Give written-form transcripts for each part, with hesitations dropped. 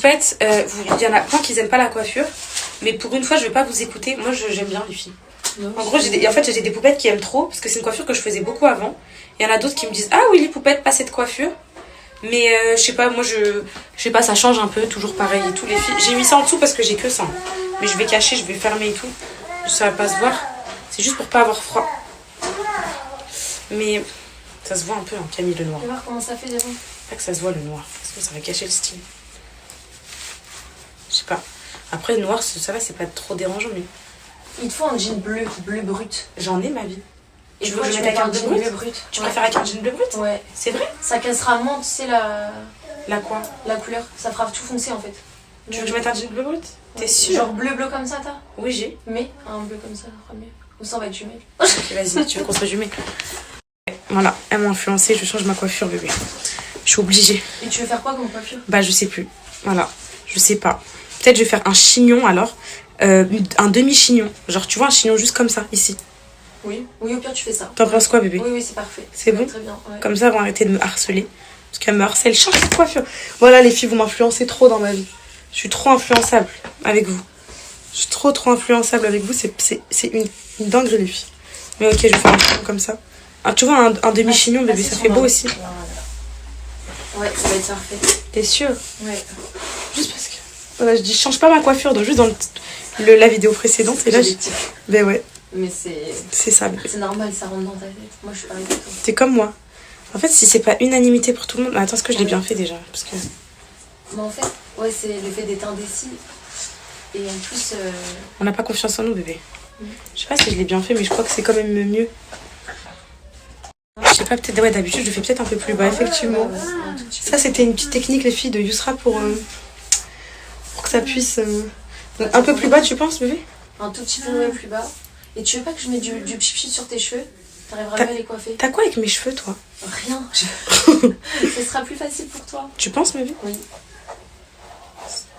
En fait, il y en a plein qui n'aiment pas la coiffure, mais pour une fois, je vais pas vous écouter. Moi, j'aime bien les filles. Non, en gros, j'ai des poupettes qui aiment trop, parce que c'est une coiffure que je faisais beaucoup avant. Il y en a d'autres qui me disent « Ah oui, les poupettes, pas cette coiffure ». Mais je sais pas, moi, je sais pas, ça change un peu, toujours pareil et tout, les filles. J'ai mis ça en dessous parce que j'ai que ça. Mais je vais cacher, je vais fermer et tout. Ça va pas se voir. C'est juste pour pas avoir froid. Mais ça se voit un peu, hein, Camille, le noir. Tu vas voir comment ça fait, déjà. Pas que ça se voit, le noir, parce que ça va cacher le style. Je sais pas. Après, le noir, ça va, c'est pas trop dérangeant, mais... Il te faut un jean bleu brut. J'en ai, ma vie. Et tu veux que je mette avec un jean bleu brut? Tu préfères avec un jean bleu brut? Ouais. C'est vrai? Ça cassera moins, tu sais, La quoi? La couleur. Ça fera tout foncé, en fait. Tu veux que je mette un jean bleu brut? T'es sûre? Genre bleu comme ça, t'as? Oui, j'ai. Mais un bleu comme ça, ça fera mieux. Ou ça, on va être jumelles. Ok, vas-y, tu veux qu'on soit jumelles? Voilà, elle m'a influencée, je change ma coiffure, bébé. Je suis obligée. Et tu veux faire quoi comme coiffure? Bah, je sais plus. Voilà, je sais pas. Peut-être je vais faire un chignon alors. Un demi-chignon. Genre, tu vois, un chignon juste comme ça, ici. Oui, oui, au pire, tu fais ça. T'en penses quoi, bébé? Oui, oui, c'est parfait. C'est bon? Très bien. Ouais. Comme ça, elles vont arrêter de me harceler. Parce qu'elles me harcèlent. Change de coiffure. Voilà, les filles, vous m'influencez trop dans ma vie. Je suis trop influençable avec vous. Je suis trop influençable avec vous. C'est une dinguerie, les filles. Mais ok, je vais faire un chignon comme ça. Ah, tu vois, un demi-chignon, bébé, ça fait beau aussi. Ouais, ça va être parfait. T'es sûre? Ouais. Juste parce que... Voilà, je dis, je change pas ma coiffure, donc juste dans la vidéo précédente. Et là, ben ouais. Mais c'est... C'est ça, bébé. C'est normal, ça rentre dans ta tête. Moi, je suis pareil que toi. T'es comme moi. En fait, si c'est pas unanimité pour tout le monde... Attends, est-ce que je l'ai bien fait déjà? Parce que... Mais en fait, ouais, c'est le fait d'être indécis. Et en plus... On n'a pas confiance en nous, bébé. Je sais pas si je l'ai bien fait, mais je crois que c'est quand même mieux. Je sais pas, peut-être... Ouais, d'habitude, je le fais peut-être un peu plus bas, effectivement. Ça, c'était une petite technique, les filles, de Yousra pour que ça puisse... Un peu plus bas, tu penses, bébé? Un tout petit peu plus bas. Et tu veux pas que je mette du pchit sur tes cheveux? T'arriveras mieux à les coiffer. T'as quoi avec mes cheveux, toi? Rien. Ce sera plus facile pour toi. Tu penses, bébé? Oui.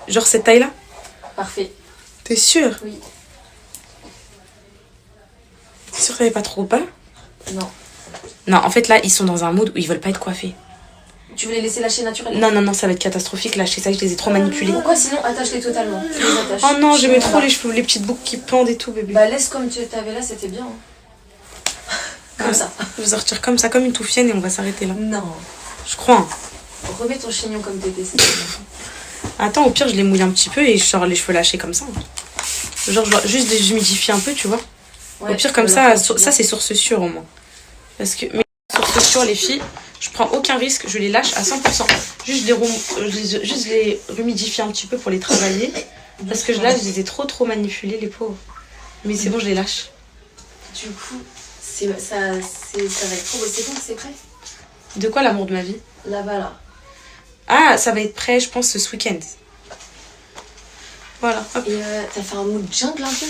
Genre cette taille-là? Parfait. T'es sûre? Oui. T'es sûre que ça n'est pas trop bas? Non. Non, en fait, là, ils sont dans un mood où ils veulent pas être coiffés. Tu veux les laisser lâcher naturellement? Non, ça va être catastrophique, lâcher ça, je les ai trop manipulés. Pourquoi sinon attache-les totalement? Tu les attaches. Oh non, j'aimais trop les cheveux, les petites boucles qui pendent et tout, bébé. Bah laisse comme tu t'avais là, c'était bien. Comme ça. Je vais sortir comme ça, comme une touffienne et on va s'arrêter là. Non. Je crois. Hein. Remets ton chignon comme t'étais. Attends, au pire, je les mouille un petit peu et je sors les cheveux lâchés comme ça. Genre, je dois juste les humidifier un peu, tu vois. Ouais, au pire, comme ça, ça c'est source sûre au moins. Parce que, mais source sûre, les filles, je prends aucun risque, je les lâche à 100%. Juste les humidifie un petit peu pour les travailler. Parce que là, je les ai trop manipulés, les pauvres. Mais c'est bon, je les lâche. Du coup, ça va être trop beau. C'est bon, c'est prêt? De quoi l'amour de ma vie? Là-bas, là. Ah, ça va être prêt, je pense, ce week-end. Voilà. Hop. Et t'as fait un mood jungle un peu?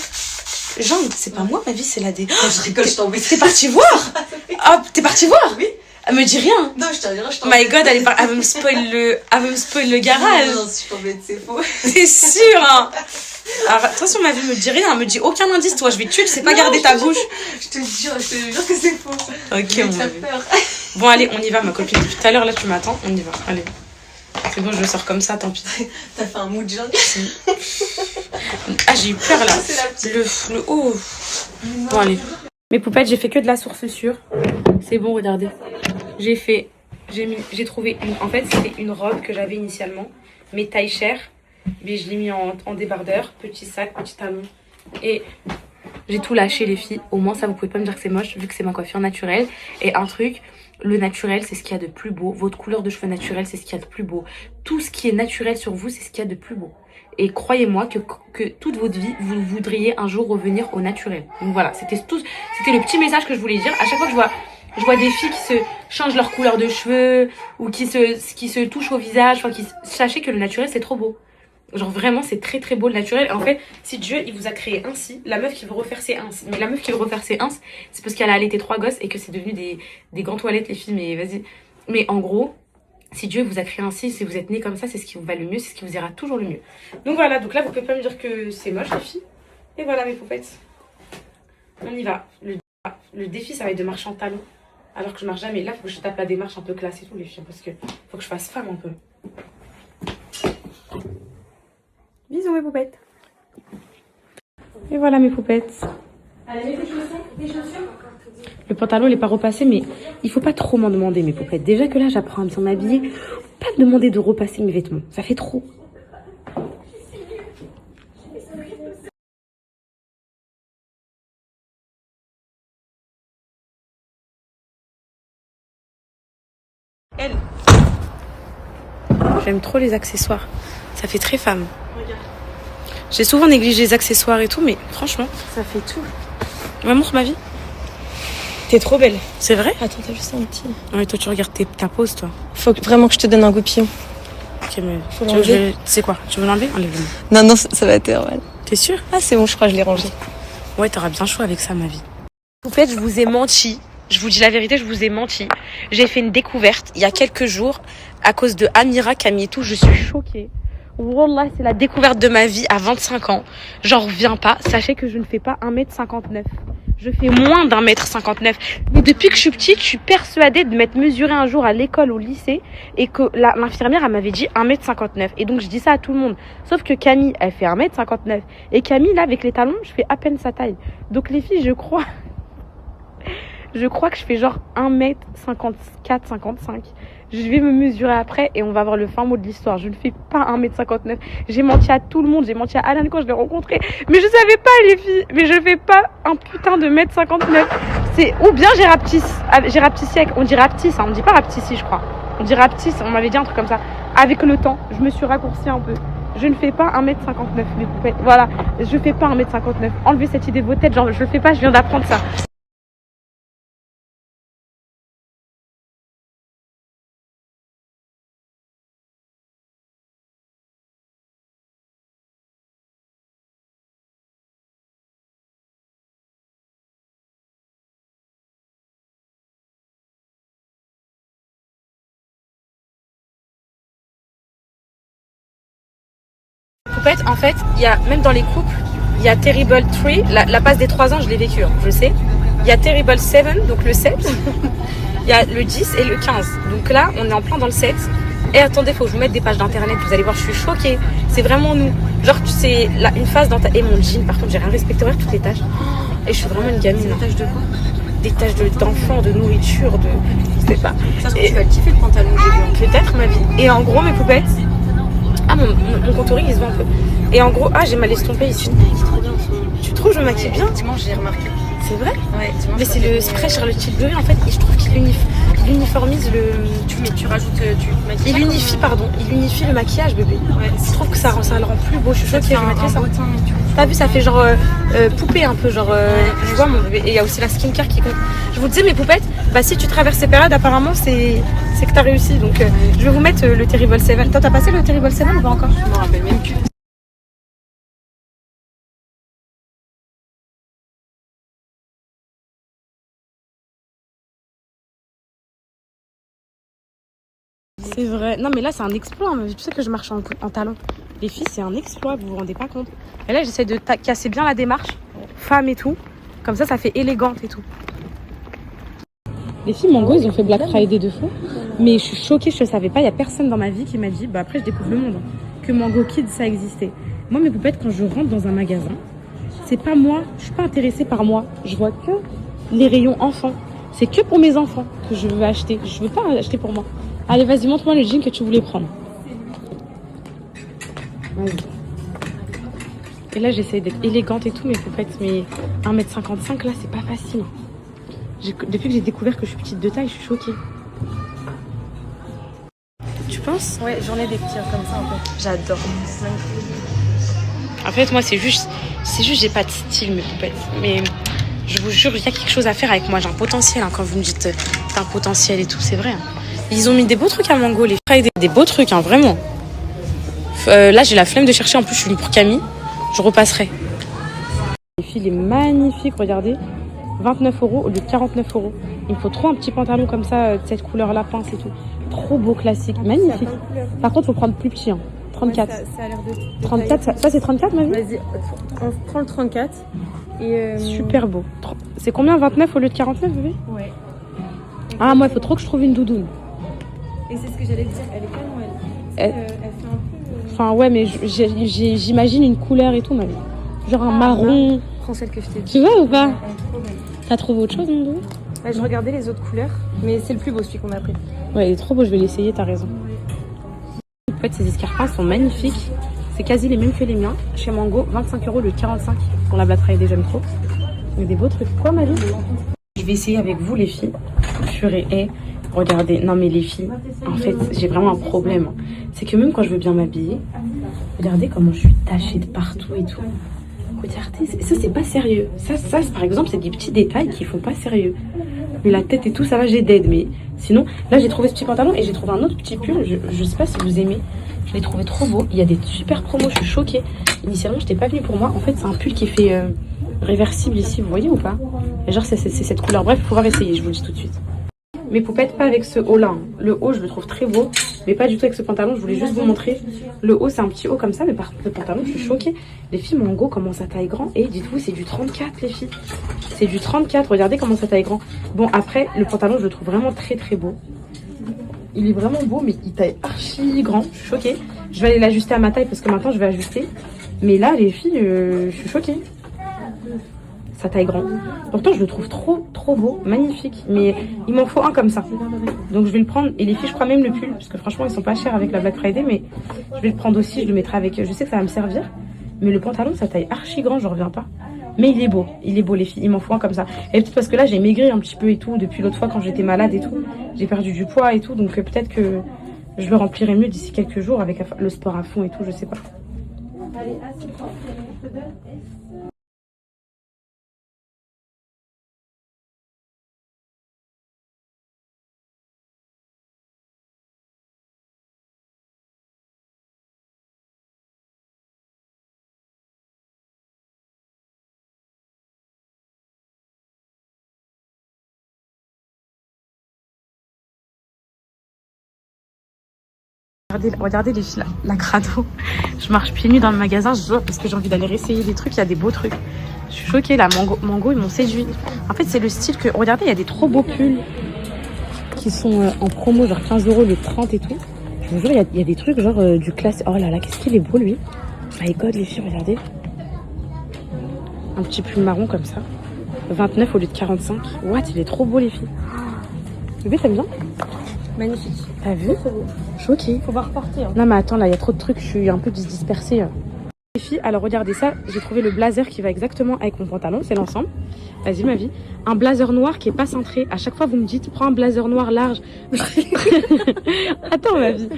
Jungle, c'est pas moi, ma vie, c'est la dé... Oh, je rigole, je t'embête. T'es partie voir? Ah, t'es partie voir? Oui. Elle me dit rien. Non, je t'embête. My God, elle veut me spoil le garage. Non, si je t'embête, c'est faux. T'es sûre, hein? Alors, attention, ma vie me dit rien, elle me dit aucun indice, toi, je vais te tuer, je sais pas garder ta bouche. Je te jure que c'est faux. Ok, mon peur. Bon, allez, on y va, ma copine. Depuis tout à l'heure, là, tu m'attends, on y va. Allez. C'est bon, je sors comme ça, tant pis. T'as fait un mood jungle? Ah, j'ai eu peur, là. C'est la petite. Le haut. Bon, allez. Mes poupettes, j'ai fait que de la source sûre. C'est bon, regardez. J'ai trouvé en fait, c'était une robe que j'avais initialement, mais taille chère. Mais je l'ai mis en débardeur, petit sac, petit talon. Et j'ai tout lâché, les filles. Au moins, ça, vous pouvez pas me dire que c'est moche, vu que c'est ma coiffure naturelle. Et un truc, le naturel, c'est ce qu'il y a de plus beau. Votre couleur de cheveux naturelle, c'est ce qu'il y a de plus beau. Tout ce qui est naturel sur vous, c'est ce qu'il y a de plus beau. Et croyez-moi que toute votre vie, vous voudriez un jour revenir au naturel. Donc voilà, c'était le petit message que je voulais dire. À chaque fois que je vois des filles qui se changent leur couleur de cheveux ou qui se touchent au visage, enfin, sachez que le naturel, c'est trop beau. Genre vraiment, c'est très beau le naturel. Et en fait, si Dieu, il vous a créé ainsi, la meuf qui veut refaire ses ins, mais la meuf qui veut refaire ses ins, c'est parce qu'elle a allaité 3 gosses et que c'est devenu des grands toilettes, les filles, mais vas-y. Mais en gros, si Dieu vous a créé ainsi, si vous êtes nés comme ça, c'est ce qui vous va le mieux, c'est ce qui vous ira toujours le mieux. Donc voilà, donc là, vous pouvez pas me dire que c'est moche, les filles. Et voilà, mes poupettes. On y va. Le défi, ça va être de marcher en talons. Alors que je marche jamais. Là, il faut que je tape la démarche un peu classe et tout, les filles, parce que faut que je fasse femme un peu. Bisous mes poupettes. Et voilà mes poupettes. Allez, mets tes chaussures. Le pantalon il est pas repassé, mais il faut pas trop m'en demander mes poupettes. Déjà que là j'apprends à bien m'habiller, faut pas me demander de repasser mes vêtements. Ça fait trop. Elle. J'aime trop les accessoires. Ça fait très femme. Regarde. J'ai souvent négligé les accessoires et tout, mais franchement, Ça fait tout. vraiment sur ma vie. T'es trop belle. C'est vrai? Attends, t'as juste un petit. Ouais, toi tu regardes ta pose, toi. Faut vraiment que je te donne un goupillon. Ok, mais Faut tu l'enlever. sais quoi? Tu veux l'enlever? Enlève-le. Non, non, ça va être normal. T'es sûre? Ah, c'est bon, je crois que je l'ai rangé. Ouais, t'auras bien chaud avec ça, ma vie. Poupette, je vous ai menti. Je vous dis la vérité, je vous ai menti. J'ai fait une découverte il y a quelques jours à cause de Amira, Camille et tout. Je suis choquée. Wallah, c'est la découverte de ma vie à 25 ans. J'en reviens pas. Sachez que je ne fais pas 1m59. Je fais moins d'1m59. Mais depuis que je suis petite, je suis persuadée de m'être mesurée un jour à l'école, au lycée, et que l'infirmière, elle m'avait dit 1m59. Et donc, je dis ça à tout le monde. Sauf que Camille, elle fait 1m59. Et Camille, là, avec les talons, je fais à peine sa taille. Donc, les filles, je crois que je fais genre 1m54, 55. Je vais me mesurer après et on va voir le fin mot de l'histoire. Je ne fais pas 1m59. J'ai menti à tout le monde. J'ai menti à Alan quand je l'ai rencontré. Mais je savais pas, les filles. Mais je fais pas un putain de 1m59. Ou bien j'ai rapetissé avec... On dit rapetisse, hein. On dit pas rapetissi, je crois. On dit rapetisse. On m'avait dit un truc comme ça. Avec le temps, je me suis raccourcie un peu. Je ne fais pas 1m59, les poupettes. Voilà. Je fais pas 1m59. Enlevez cette idée de vos têtes. Genre, je le fais pas, je viens d'apprendre ça. Poupette, en fait, il y a, même dans les couples, il y a Terrible 3, la passe des 3 ans, je l'ai vécu, hein, je sais. Il y a Terrible 7, donc le 7. Il y a le 10 et le 15. Donc là, on est en plein dans le 7. Et attendez, faut que je vous mette des pages d'internet, vous allez voir, je suis choquée. C'est vraiment nous. Genre, c'est une phase dans ta... Et mon jean, par contre, j'ai rien respecté, regarde toutes les tâches. Et je suis vraiment une gamine. Des taches de quoi? Des tâches d'enfant, de nourriture, de... Je sais pas. Ça se trouve, tu vas le kiffer le pantalon que j'ai vu. Peut-être ma vie. Et en gros, mes poupettes... Ah, mon contouring, il se voit un peu. Et en gros, j'ai mal estompé ici. Tu trouves que je me maquille bien? Dimanche, j'ai remarqué. C'est vrai? Ouais, dimanche. Mais c'est le spray Charlotte Tilbury, en fait, et je trouve qu'il uniformise le... Tu rajoutes, tu maquilles. Il unifie le maquillage, bébé. Ouais. Je trouve que ça le rend plus beau. Je suis choquée, je mettrai ça. T'as vu, ça fait genre poupée un peu, genre je vois mon bébé. Et il y a aussi la skincare qui compte. Je vous disais, mes poupettes, bah si tu traverses ces périodes, apparemment c'est que t'as réussi. Donc je vais vous mettre le Terrible 7. Toi, t'as passé le Terrible 7 ou pas encore? Je me rappelle même plus. C'est vrai. Non, mais là, c'est un exploit. Tu sais que je marche en talons. Les filles, c'est un exploit, vous vous rendez pas compte. Et là, j'essaie de casser bien la démarche, femme et tout. Comme ça fait élégante et tout. Les filles Mango, ils ont fait Black Friday de fou. Mais je suis choquée, je ne savais pas. Il n'y a personne dans ma vie qui m'a dit, bah après, je découvre le monde, hein, que Mango Kids, ça existait. Moi, mes poupettes, quand je rentre dans un magasin, c'est pas moi. Je suis pas intéressée par moi. Je vois que les rayons enfants. C'est que pour mes enfants que je veux acheter. Je veux pas acheter pour moi. Allez, vas-y, montre-moi le jean que tu voulais prendre. Vas-y. Et là, j'essaie d'être élégante et tout, mes poupettes. Mais 1m55, là, c'est pas facile. Depuis que j'ai découvert que je suis petite de taille, je suis choquée. Tu penses? Ouais, j'en ai des petits comme ça un peu. J'adore. En fait, moi, c'est juste, j'ai pas de style, mes poupettes. Mais je vous jure, il y a quelque chose à faire avec moi. J'ai un potentiel, hein, quand vous me dites t'as un potentiel et tout, c'est vrai. Hein. Ils ont mis des beaux trucs à Mango, les frères, des beaux trucs, hein, vraiment. Là, j'ai la flemme de chercher. En plus, je suis une pour Camille. Je repasserai. Les filles, il est magnifique, regardez. 29 € au lieu de 49 €. Il me faut trop un petit pantalon comme ça, de cette couleur-là, pince et tout. Trop beau, classique, magnifique. Par contre, il faut prendre plus petit, hein. 34. Ouais, ça a l'air de 34, ça c'est 34, ma vie? Vas-y, on prend le 34. Et Super beau. C'est combien, 29 au lieu de 49, bébé? Ouais. Ah, moi, il faut trop que je trouve une doudoune. Et c'est ce que j'allais te dire, elle est canon, elle. Elle fait un peu... Enfin, ouais, mais j'imagine une couleur et tout, ma vie. Genre un marron. Prends celle que je t'ai dit. Tu vois ou pas? Elle est trop belle. T'as trouvé autre chose, mon dos? Ouais, je regardais les autres couleurs, mais c'est le plus beau celui qu'on a pris. Ouais, il est trop beau, je vais l'essayer, t'as raison. En fait, ces escarpins sont magnifiques. C'est quasi les mêmes que les miens. Chez Mango, 25 € le 45 pour la Black Friday, j'aime trop. Mais des beaux trucs. Quoi, Marie? Je vais essayer avec vous, les filles. Purée, regardez. Non, mais les filles, en fait, j'ai vraiment un problème. C'est que même quand je veux bien m'habiller, regardez comment je suis tachée de partout et tout. Regardez, ça, c'est pas sérieux. Ça, par exemple, c'est des petits détails qui font pas sérieux. Mais la tête et tout, ça va, j'ai d'aide. Mais sinon, là, j'ai trouvé ce petit pantalon et j'ai trouvé un autre petit pull. Je sais pas si vous aimez. Je l'ai trouvé trop beau. Il y a des super promos, je suis choquée. Initialement, je n'étais pas venue pour moi. En fait, c'est un pull qui fait réversible ici, vous voyez ou pas? Et genre, c'est cette couleur. Bref, il faut pouvoir essayer, je vous le dis tout de suite. Mes poupettes, pas avec ce haut-là. Hein. Le haut, je le trouve très beau, mais pas du tout avec ce pantalon. Je voulais juste vous montrer. Le haut, c'est un petit haut comme ça, mais par contre, le pantalon, je suis choquée. Les filles, Mango, comment ça taille grand. Et dites-vous, c'est du 34, les filles. C'est du 34. Regardez comment ça taille grand. Bon, après, le pantalon, je le trouve vraiment très, très beau. Il est vraiment beau, mais il taille archi grand. Je suis choquée. Je vais aller l'ajuster à ma taille parce que maintenant, je vais ajuster. Mais là, les filles, je suis choquée. Ça taille grand. Pourtant, je le trouve trop, trop beau, magnifique. Mais il m'en faut un comme ça. Donc, je vais le prendre. Et les filles, je crois même le pull. Parce que franchement, ils sont pas chers avec la Black Friday. Mais je vais le prendre aussi. Je le mettrai avec. Je sais que ça va me servir. Mais le pantalon, ça taille archi grand. Je reviens pas. Mais il est beau. Il est beau, les filles. Il m'en faut un comme ça. Et peut-être parce que là, j'ai maigri un petit peu et tout. Depuis l'autre fois, quand j'étais malade et tout. J'ai perdu du poids et tout. Donc, peut-être que je le remplirai mieux d'ici quelques jours avec le sport à fond et tout. Je sais pas. Allez, assieds-toi. Je te donne. Regardez les filles, la crado. Je marche pieds nus dans le magasin, je vois parce que j'ai envie d'aller essayer des trucs. Il y a des beaux trucs. Je suis choquée, là, Mango, ils m'ont séduit. En fait, c'est le style que... Regardez, il y a des trop beaux pulls qui sont en promo, genre 15 € le 30 et tout. Je vous jure, il y a des trucs genre du classe. Oh là là, qu'est-ce qu'il est beau, lui. My God, les filles, regardez. Un petit pull marron comme ça. 29 au lieu de 45. What, il est trop beau, les filles. Bébé, t'aimes bien? Magnifique. T'as vu? Choquée. Faut pas reporter. Hein. Non mais attends, là il y a trop de trucs, je suis un peu dispersée. Les filles, alors regardez ça, j'ai trouvé le blazer qui va exactement avec mon pantalon, c'est l'ensemble. Vas-y ma vie. Un blazer noir qui est pas cintré. À chaque fois vous me dites, prends un blazer noir large. Attends ma vie.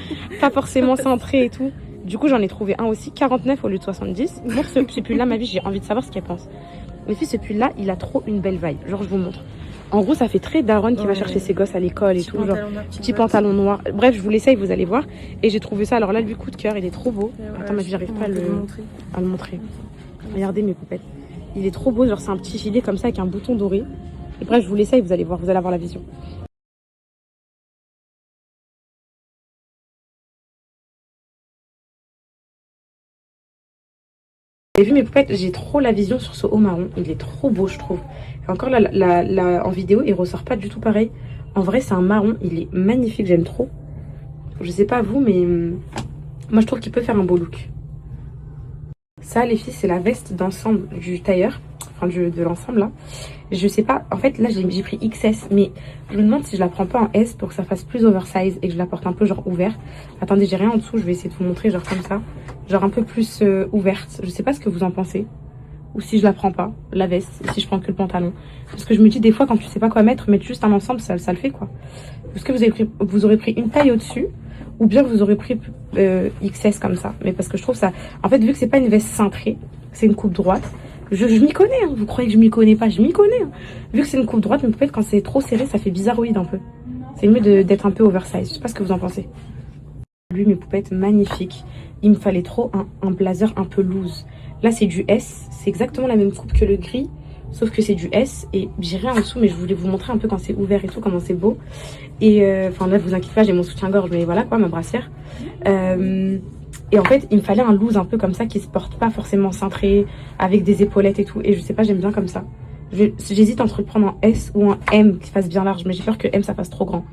Pas forcément cintré et tout. Du coup j'en ai trouvé un aussi, 49 au lieu de 70. Pour ce pull là, ma vie, j'ai envie de savoir ce qu'elle pense. Les filles, ce pull là, il a trop une belle vibe. Genre je vous montre. En gros, ça fait très daronne qui va chercher ses gosses à l'école et tout. Genre, petit pantalon noir. Bref, je vous l'essaye, vous allez voir. Et j'ai trouvé ça. Alors là, lui, coup de cœur, il est trop beau. Attends, ma vie, j'arrive pas à le montrer. Regardez mes poupettes. Il est trop beau. Genre, c'est un petit gilet comme ça avec un bouton doré. Et bref, je vous l'essaye, vous allez voir. Vous allez avoir la vision. Vous avez vu mes poupettes? J'ai trop la vision sur ce haut marron. Il est trop beau, je trouve. Et encore là, en vidéo, il ressort pas du tout pareil. En vrai, c'est un marron. Il est magnifique. J'aime trop. Je sais pas vous, mais moi, je trouve qu'il peut faire un beau look. Ça, les filles, c'est la veste d'ensemble du tailleur. Enfin, de l'ensemble, là. Je sais pas. En fait, là, j'ai pris XS. Mais je me demande si je la prends pas en S pour que ça fasse plus oversize et que je la porte un peu, genre, ouvert. Attendez, j'ai rien en dessous. Je vais essayer de vous montrer, genre, comme ça. Genre, un peu plus ouverte. Je sais pas ce que vous en pensez. Ou si je la prends pas, la veste. Si je prends que le pantalon. Parce que je me dis, des fois, quand tu sais pas quoi mettre juste un ensemble, ça le fait, quoi. Est-ce que vous aurez pris une taille au-dessus? Ou bien vous aurez pris XS comme ça. Mais parce que je trouve ça... En fait, vu que c'est pas une veste cintrée, c'est une coupe droite. Je m'y connais, hein. Vous croyez que je m'y connais pas? Je m'y connais. Hein. Vu que c'est une coupe droite, mais peut-être quand c'est trop serré, ça fait bizarroïde un peu. C'est mieux d'être un peu oversize. Je sais pas ce que vous en pensez. Lui, mes poupettes, magnifiques. Il me fallait trop un blazer un peu loose. Là, c'est du S. C'est exactement la même coupe que le gris. Sauf que c'est du S. Et j'ai rien en dessous, mais je voulais vous montrer un peu quand c'est ouvert et tout, comment c'est beau. Et enfin, là, vous inquiétez pas, j'ai mon soutien-gorge, mais voilà quoi, ma brassière. Et en fait, il me fallait un loose un peu comme ça qui se porte pas forcément cintré, avec des épaulettes et tout. Et je sais pas, j'aime bien comme ça. J'hésite entre le prendre en S ou en M qui fasse bien large, mais j'ai peur que M ça fasse trop grand.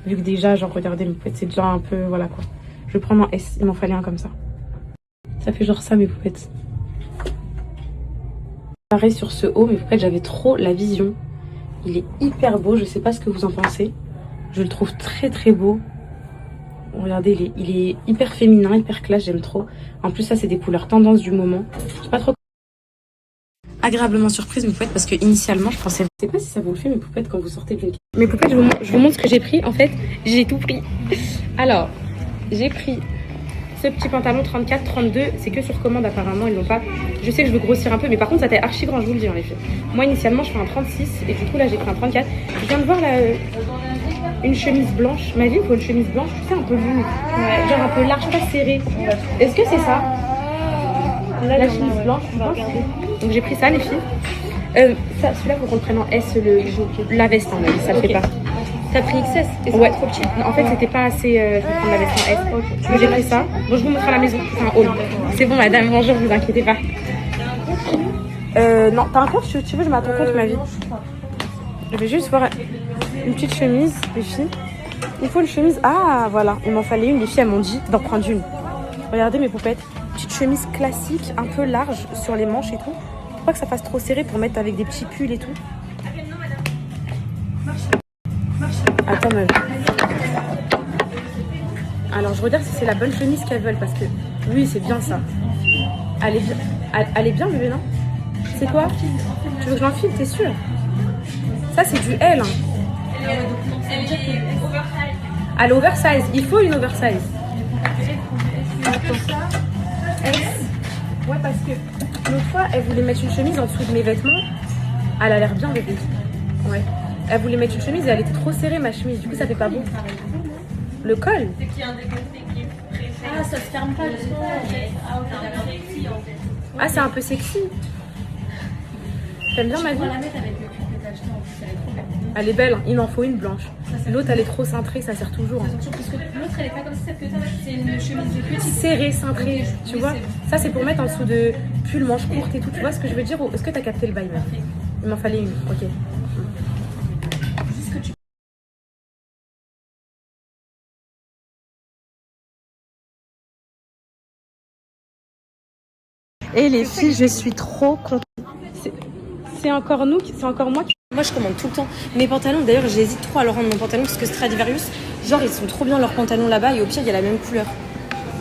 Vu que déjà, genre, regardez, c'est déjà un peu, voilà quoi. Je vais prendre en S, il m'en fallait un comme ça. Ça fait genre ça mes poupettes. Pareil sur ce haut, mes poupettes, j'avais trop la vision. Il est hyper beau, je sais pas ce que vous en pensez. Je le trouve très très beau. Regardez, il est hyper féminin, hyper classe, j'aime trop. En plus, ça, c'est des couleurs tendance du moment. Je sais pas trop. Agréablement surprise, mes poupettes, parce que initialement, je pensais. Je sais pas si ça vous le fait, mes poupettes, quand vous sortez d'une. Mes poupettes, je vous montre ce que j'ai pris. En fait, j'ai tout pris. Alors, j'ai pris ce petit pantalon 34-32. C'est que sur commande, apparemment, ils l'ont pas. Je sais que je veux grossir un peu, mais par contre, ça taille archi grand, je vous le dis, en effet. Moi, initialement, je fais un 36, et du coup, là, j'ai pris un 34. Je viens de voir là. Une chemise blanche. Ma vie, il faut une chemise blanche, tu sais, un peu longue. Ouais. Genre un peu large, pas serrée. Est-ce que c'est ça? La chemise blanche, je pense. Donc j'ai pris ça, les filles. Celui-là, faut qu'on le prenne en S, la veste, hein, ça le fait pas. T'as pris XS et c'est ouais. Trop petit. En fait, c'était pas assez. Je vais prendre la veste en S. Okay. Donc j'ai pris ça. Bon, je vous montre à la maison. C'est un haul. C'est bon, madame, bonjour, vous inquiétez pas. Non, t'as un compte, tu veux, je mets à ton compte, ma vie. Je vais juste voir une petite chemise, les filles. Il faut une chemise. Ah, voilà, il m'en fallait une. Les filles, elles m'ont dit d'en prendre une. Regardez mes poupettes. Petite chemise classique, un peu large sur les manches et tout. Faut pas que ça fasse trop serré pour mettre avec des petits pulls et tout. Attends, ma vie. Alors, je regarde si c'est la bonne chemise qu'elles veulent parce que oui, c'est bien ça. Elle est bien, elle est bien, bébé, non? C'est quoi? Tu veux que je l'enfile, t'es sûre? Ça, c'est du L. Hein. À l'oversize. Il faut une oversize. S. Ouais, parce que l'autre fois, elle voulait mettre une chemise en dessous de mes vêtements. Elle a l'air bien, bébé. Ouais. Elle voulait mettre une chemise et elle était trop serrée, ma chemise. Du coup, ça fait pas beau. Le col. Ah, ça se ferme pas, Ah, c'est un peu sexy. T'aimes bien ma vie? Elle est belle, hein. Il en faut une blanche. L'autre, elle est trop cintrée, ça sert toujours. Hein. Parce que l'autre, elle est pas comme celle que t'as, c'est une chemise de petite. Serrée, cintrée, tu vois. Ça, c'est pour mettre en dessous de pull, manches courtes et tout. Tu vois ce que je veux dire? Est-ce que t'as capté le bail? Il m'en fallait une, ok. Juste que tu... Et les filles, je suis trop contente. C'est encore nous, c'est encore moi qui... Moi, je commande tout le temps. Mes pantalons, d'ailleurs, j'hésite trop à leur rendre mon pantalon parce que Stradivarius, genre, ils sont trop bien leurs pantalons là-bas et au pire, il y a la même couleur.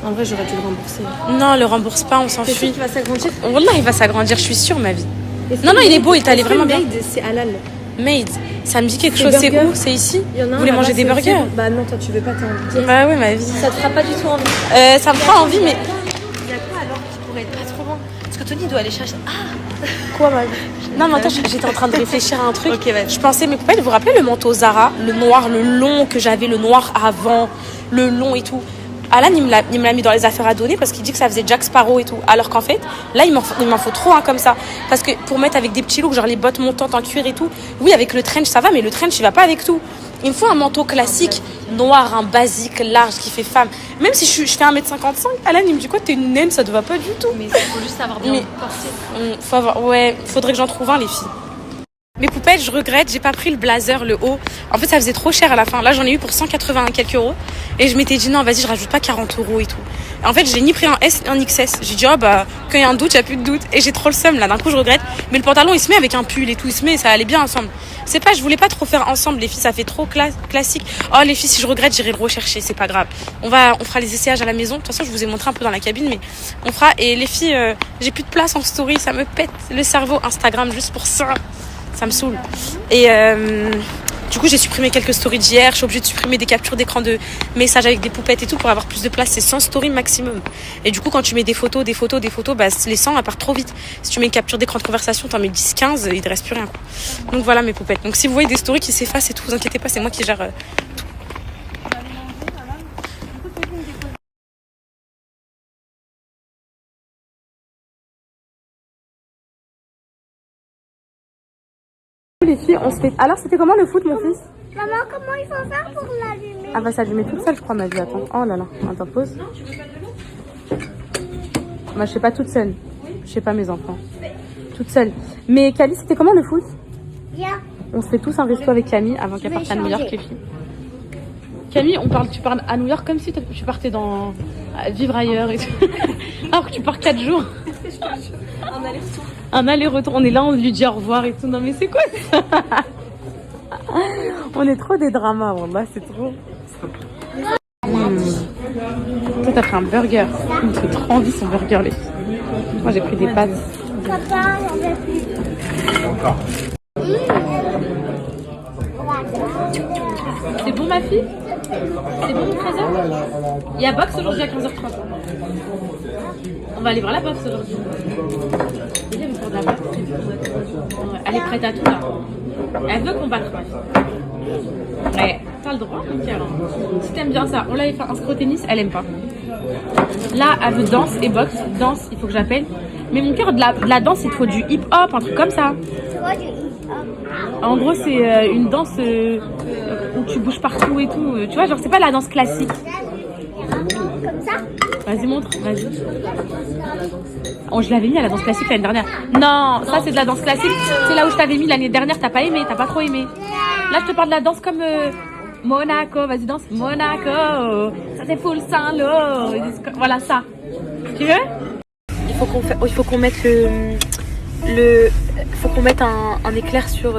En vrai, j'aurais dû le rembourser. Non, le rembourse pas, on s'en fuit. fuit. Tu vas s'agrandir? Wallah, il va s'agrandir, je suis sûre, ma vie. Non, il est beau, il t'allait vraiment bien. Made, c'est halal. Made, ça me dit quelque chose, c'est où? C'est ici? Vous voulez manger des burgers? Bah non, toi, tu veux pas, t'as envie. Bah ouais, ma vie. Ça te fera pas du tout envie. Ça me fera envie, mais... Il y a quoi alors qui pourrait être pas trop loin? Parce que Tony doit aller chercher... Ah! Quoi, ma vie? Non, mais attends, j'étais en train de réfléchir à un truc. Ok, ouais. Je pensais, mais poupées, vous vous rappelez le manteau Zara? Le noir, le long que j'avais, le noir avant, le long et tout. Alan, il me l'a mis dans les affaires à donner parce qu'il dit que ça faisait Jack Sparrow et tout. Alors qu'en fait, là, il m'en faut trop un comme ça. Parce que pour mettre avec des petits looks, genre les bottes montantes en cuir et tout, oui, avec le trench, ça va, mais le trench, il va pas avec tout. Il me faut un manteau classique, noir, un basique, large, qui fait femme. Même si je fais 1m55, Alan, il me dit quoi, t'es une naine, ça te va pas du tout. Mais il faut juste avoir bien porté. Ouais, faudrait que j'en trouve un, les filles. Mes poupettes, je regrette, j'ai pas pris le blazer, le haut. En fait, ça faisait trop cher à la fin. Là, j'en ai eu pour 180 quelques euros. Et je m'étais dit, non, vas-y, je rajoute pas 40 euros et tout. Et en fait, je l'ai ni pris en S, ni en XS. J'ai dit, oh, bah, quand il y a un doute, il n'y a plus de doute. Et j'ai trop le seum, là. D'un coup, je regrette. Mais le pantalon, il se met avec un pull et tout. Il se met, ça allait bien ensemble. C'est pas, je voulais pas trop faire ensemble, les filles. Ça fait trop classique. Oh, les filles, si je regrette, j'irai le rechercher. C'est pas grave. On fera les essayages à la maison. De toute façon, je vous ai montré un peu dans la cabine, mais on fera. Et les filles, j'ai plus de place en story. Ça me pète le cerveau. Instagram, juste pour ça. Ça me saoule. Et du coup, j'ai supprimé quelques stories d'hier. Je suis obligée de supprimer des captures d'écran de messages avec des poupettes et tout pour avoir plus de place. C'est 100 stories maximum. Et du coup, quand tu mets des photos, bah, les 100, elles partent trop vite. Si tu mets une capture d'écran de conversation, t'en mets 10, 15, il ne reste plus rien. Quoi. Donc voilà mes poupettes. Donc si vous voyez des stories qui s'effacent et tout, vous inquiétez pas, c'est moi qui gère tout. Les filles, on se fait... Alors, c'était comment le foot, mon fils? Maman, comment il faut faire pour l'allumer? Ah bah, s'allumer toute seule, je crois, ma vie. Attends. Oh là là. Attends, pause. Moi, je sais pas toute seule. Je sais pas mes enfants. Toute seule. Mais Camille, c'était comment le foot? Bien. On se fait tous un resto avec Camille avant qu'elle parte à New York, les filles. Camille, tu parles à New York comme si tu partais dans à vivre ailleurs et tout. Alors que tu pars 4 jours. Un aller-retour. Un aller-retour. On est là, on lui dit au revoir et tout. Non mais c'est quoi ça? On est trop des dramas, wallah, c'est trop. Toi t'as pris un burger. Il me fait trop envie son burger les filles. Moi j'ai pris des pâtes. Papa, j'en veux plus. C'est bon ma fille? C'est bon mon trésor? Il y a box aujourd'hui à 15h30. On va aller voir la box aujourd'hui. Elle veut faire de la boxe. Elle est prête à tout là. Elle veut combattre ma fille. Ouais, t'as le droit, nickel. Si t'aimes bien ça, on l'avait fait inscrire au tennis, elle aime pas. Là, elle veut danse et boxe. Danse, il faut que j'appelle. Mais mon cœur, de la danse, il faut du hip-hop, un truc comme ça. C'est quoi du hip-hop? En gros, c'est une danse où tu bouges partout et tout. Tu vois, genre, c'est pas la danse classique. Comme ça? Vas-y, montre, vas-y. Oh, je l'avais mis à la danse classique l'année dernière. Non, ça, c'est de la danse classique. C'est là où je t'avais mis l'année dernière, t'as pas aimé, t'as pas trop aimé. Là, je te parle de la danse comme Monaco. Vas-y, danse. Monaco. Ça, c'est full Saint-Lô. Voilà, ça. Tu veux? Il faut qu'on mette faut qu'on mette un éclair sur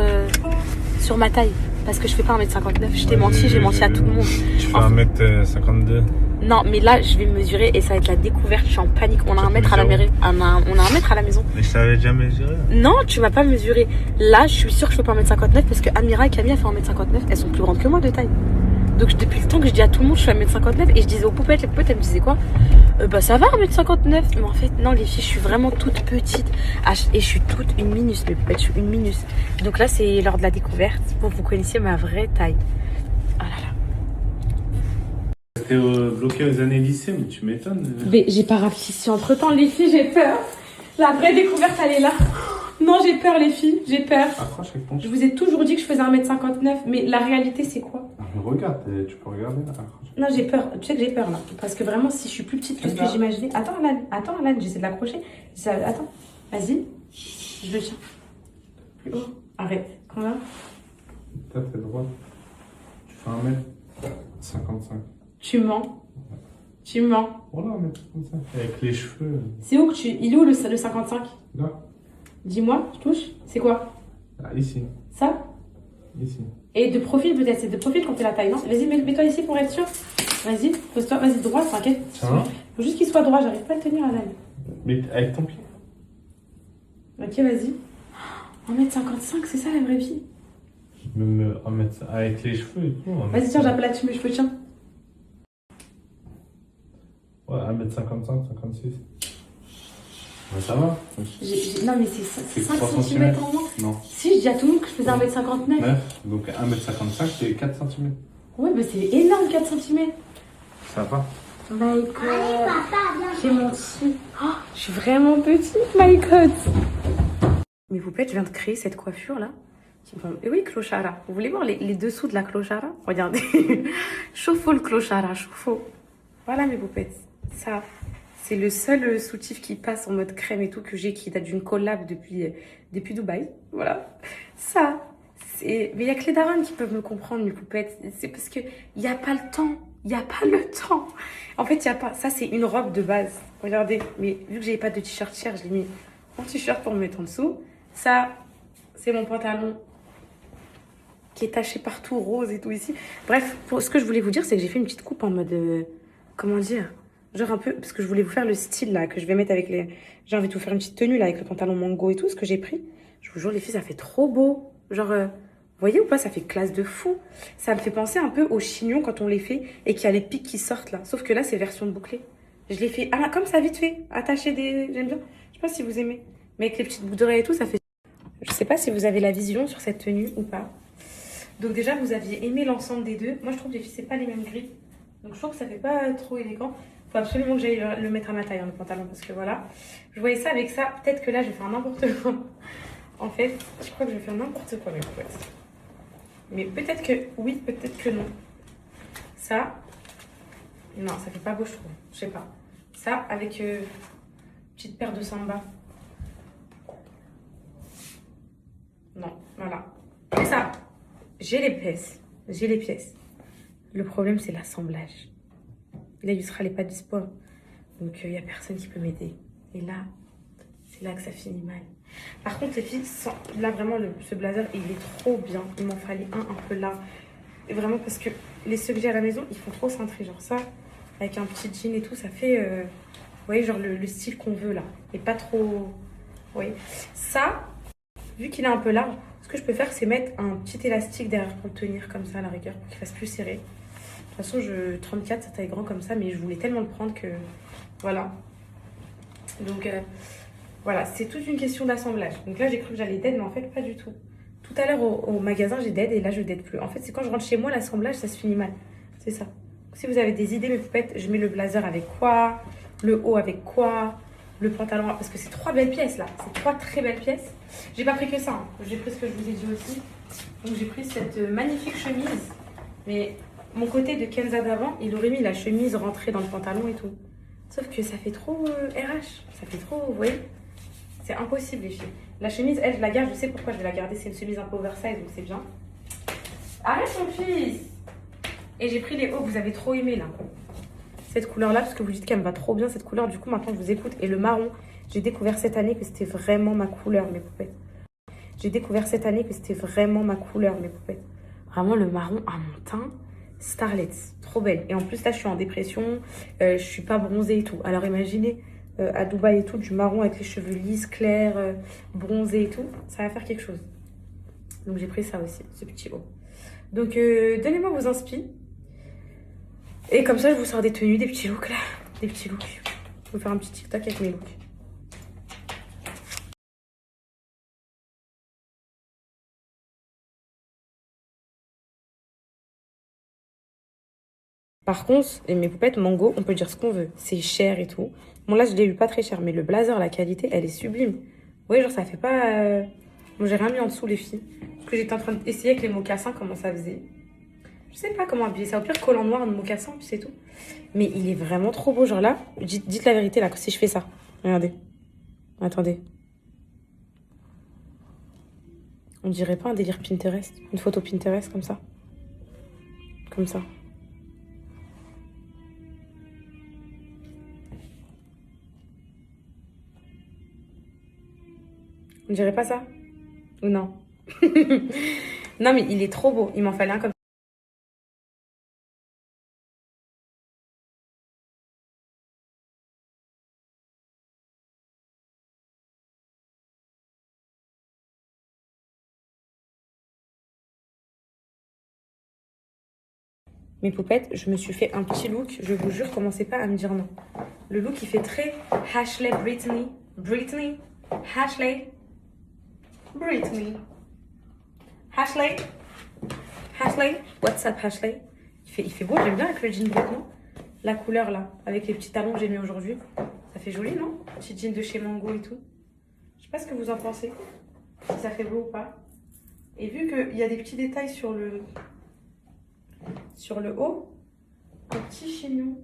ma taille. Parce que je fais pas 1m59. Je t'ai menti, j'ai menti à tout le monde. Tu fais 1m52. Non, mais là, je vais mesurer et ça va être la découverte. Je suis en panique. On a un mètre à la mairie. On a un mètre à la maison. Mais je t'avais déjà mesuré. Non, tu m'as pas mesuré. Là, je suis sûre que je fais pas 1m59 parce que Amira et Camille, elles font 1m59. Elles sont plus grandes que moi de taille. Donc, depuis le temps que je dis à tout le monde, je suis 1m59 et je disais aux poupettes, les poupettes, elles me disaient quoi? Bah, ça va, 1m59. Mais en fait, non, les filles, je suis vraiment toute petite. Et je suis toute une minus, mes poupettes, je suis une minus. Donc là, c'est lors de la découverte pour que vous connaissiez ma vraie taille. Oh là là. T'es bloqué aux années lycée, mais tu m'étonnes. Mais j'ai pas rafraîchi entre temps, les filles, j'ai peur. La vraie découverte, elle est là. Non, j'ai peur, les filles, j'ai peur. Accroche avec ton Je vous ai toujours dit que je faisais 1m59, mais la réalité, c'est quoi? Mais regarde, tu peux regarder là. Accroche. Non, j'ai peur. Tu sais que j'ai peur là. Parce que vraiment, si je suis plus petite que ce que j'imaginais. Attends, Alan, j'essaie de l'accrocher. Attends, vas-y. Je le tiens. Plus haut. Arrête. Comment? Toi, t'es droite. Tu fais 1m55. Tu mens. Tu mens. Voilà, 1m55. Avec les cheveux. C'est où que tu. Il est où le 55? Là. Dis-moi, je touche. C'est quoi? Ah, ici. Ça? Ici. Et de profil peut-être, c'est de profil qu'on fait la taille, non? Vas-y, mets-toi ici pour être sûr. Vas-y, pose-toi, vas-y, droit, t'inquiète. Ça va? Faut juste qu'il soit droit, j'arrive pas à le tenir, Alan. Mais avec ton pied. Ok, vas-y. 1m55, c'est ça la vraie vie. Même avec les cheveux et tout. Vas-y, tiens, j'appelle là-dessus mes cheveux, tiens. Ouais, 1m55, 56. Ouais, ça va. Non, mais c'est 5 3 cm en moins. Non. Si, je dis à tout le monde que je faisais 1m59. 9. Donc 1m55, c'est 4 cm. Ouais, bah c'est énorme, 4 cm. Ça va. My God. Papa, viens. J'ai menti. Oh, je suis vraiment petite, my God. Mais vous pouvez, je viens de créer cette coiffure là. Et oui, clochara. Vous voulez voir les dessous de la clochara? Regardez. Chauffe-au le clochara, chauffe-au. Voilà mes poupettes. Ça, c'est le seul soutif qui passe en mode crème et tout que j'ai, qui date d'une collab depuis Dubaï. Voilà. Ça, c'est... Mais il n'y a que les darons qui peuvent me comprendre, mes poupettes. C'est parce qu'il n'y a pas le temps. Il n'y a pas le temps. En fait, il n'y a pas... Ça, c'est une robe de base. Regardez. Mais vu que j'avais pas de t-shirt cher, je l'ai mis en t-shirt pour me mettre en dessous. Ça, c'est mon pantalon qui est taché partout, rose et tout ici. Bref, ce que je voulais vous dire, c'est que j'ai fait une petite coupe en mode... comment dire? Genre un peu... Parce que je voulais vous faire le style, là, que je vais mettre avec les... J'ai envie de vous faire une petite tenue, là, avec le pantalon mango et tout, ce que j'ai pris. Je vous jure, les filles, ça fait trop beau. Genre... vous voyez ou pas? Ça fait classe de fou. Ça me fait penser un peu aux chignons quand on les fait et qu'il y a les pics qui sortent, là. Sauf que là, c'est version bouclée. Je l'ai fait comme ça, vite fait. Attacher des... J'aime bien. Je sais pas si vous aimez. Mais avec les petites boucles d'oreilles et tout, ça fait... Je sais pas si vous avez la vision sur cette tenue ou pas. Donc déjà, vous aviez aimé l'ensemble des deux. Moi, je trouve que les filles, c'est pas les mêmes grilles. Donc je trouve que ça fait pas trop élégant. Faut absolument que j'aille le mettre à ma taille, hein, le pantalon, parce que voilà. Je voyais ça avec ça. Peut-être que là, je vais faire n'importe quoi. En fait, je crois que je vais faire n'importe quoi, mes potes. Mais peut-être que oui, peut-être que non. Ça, non, ça fait pas beau, je trouve. Je sais pas. Ça, avec petite paire de samba. Non, voilà. Et ça, j'ai les pièces. J'ai les pièces. Le problème, c'est l'assemblage. Là, Yusra, elle n'est pas dispo. Donc, il n'y a personne qui peut m'aider. Et là, c'est là que ça finit mal. Par contre, les filles, là, vraiment, ce blazer, il est trop bien. Il m'en fallait un peu là. Et vraiment, parce que les ceux que j'ai à la maison, ils font trop cintré. Genre ça, avec un petit jean et tout, ça fait... vous voyez, genre le style qu'on veut, là. Et pas trop... Vous voyez. Ça, vu qu'il est un peu large, ce que je peux faire, c'est mettre un petit élastique derrière pour le tenir comme ça, à la rigueur, pour qu'il fasse plus serré. De toute façon, 34, ça taille grand comme ça, mais je voulais tellement le prendre que... Voilà. Donc, voilà, c'est toute une question d'assemblage. Donc là, j'ai cru que j'allais dead, mais en fait, pas du tout. Tout à l'heure, au magasin, j'ai dead et là, je dead plus. En fait, c'est quand je rentre chez moi, l'assemblage, ça se finit mal. C'est ça. Si vous avez des idées, mes poupettes, je mets le blazer avec quoi, le haut avec quoi, le pantalon... Parce que c'est 3 belles pièces, là. C'est 3 très belles pièces. J'ai pas pris que ça. Hein. J'ai pris ce que je vous ai dit aussi. Donc, j'ai pris cette magnifique chemise. Mais mon côté de Kenza d'avant, il aurait mis la chemise rentrée dans le pantalon et tout. Sauf que ça fait trop RH. Ça fait trop, vous voyez. C'est impossible, les filles. La chemise, elle, je la garde. Je sais pourquoi je vais la garder. C'est une chemise un peu oversize, donc c'est bien. Arrête, mon fils. Et j'ai pris les hauts que vous avez trop aimé, là. Cette couleur-là, parce que vous dites qu'elle me va trop bien, cette couleur. Du coup, maintenant, je vous écoute. Et le marron, j'ai découvert cette année que c'était vraiment ma couleur, mes poupettes. J'ai découvert cette année que c'était vraiment ma couleur, mes poupettes. Vraiment, le marron à mon teint, Starlet. Trop belle. Et en plus, là, je suis en dépression. Je suis pas bronzée et tout. Alors, imaginez... à Dubaï et tout, du marron avec les cheveux lisses, clairs, bronzés et tout, ça va faire quelque chose. Donc j'ai pris ça aussi, ce petit haut. Donc donnez-moi vos inspi. Et comme ça, je vous sors des tenues, des petits looks là. Des petits looks. Je vais vous faire un petit TikTok avec mes looks. Par contre, et mes poupettes Mango, on peut dire ce qu'on veut. C'est cher et tout. Bon, là, je l'ai eu pas très cher, mais le blazer, la qualité, elle est sublime. Vous voyez, genre, ça fait pas... Bon, j'ai rien mis en dessous, les filles. Parce que j'étais en train d'essayer avec les mocassins, comment ça faisait. Je sais pas comment habiller ça. Au pire, collant noir de mocassin, puis c'est tout. Mais il est vraiment trop beau. Genre là, dites la vérité, là, si je fais ça. Regardez. Attendez. On dirait pas un délire Pinterest. Une photo Pinterest, comme ça. Comme ça. On dirait pas ça? Ou non? Non, mais il est trop beau. Il m'en fallait un comme ça. Mes poupettes, je me suis fait un petit look. Je vous jure, commencez pas à me dire non. Le look, il fait très Ashley Brittany. Brittany? Ashley? Brittany. Ashley? Ashley? What's up, Ashley? Il fait beau, j'aime bien avec le jean bleu, non? La couleur, là, avec les petits talons que j'ai mis aujourd'hui. Ça fait joli, non? Petit jean de chez Mango et tout. Je sais pas ce que vous en pensez. Si ça fait beau ou pas. Et vu qu'il y a des petits détails sur le haut, un petit chignon.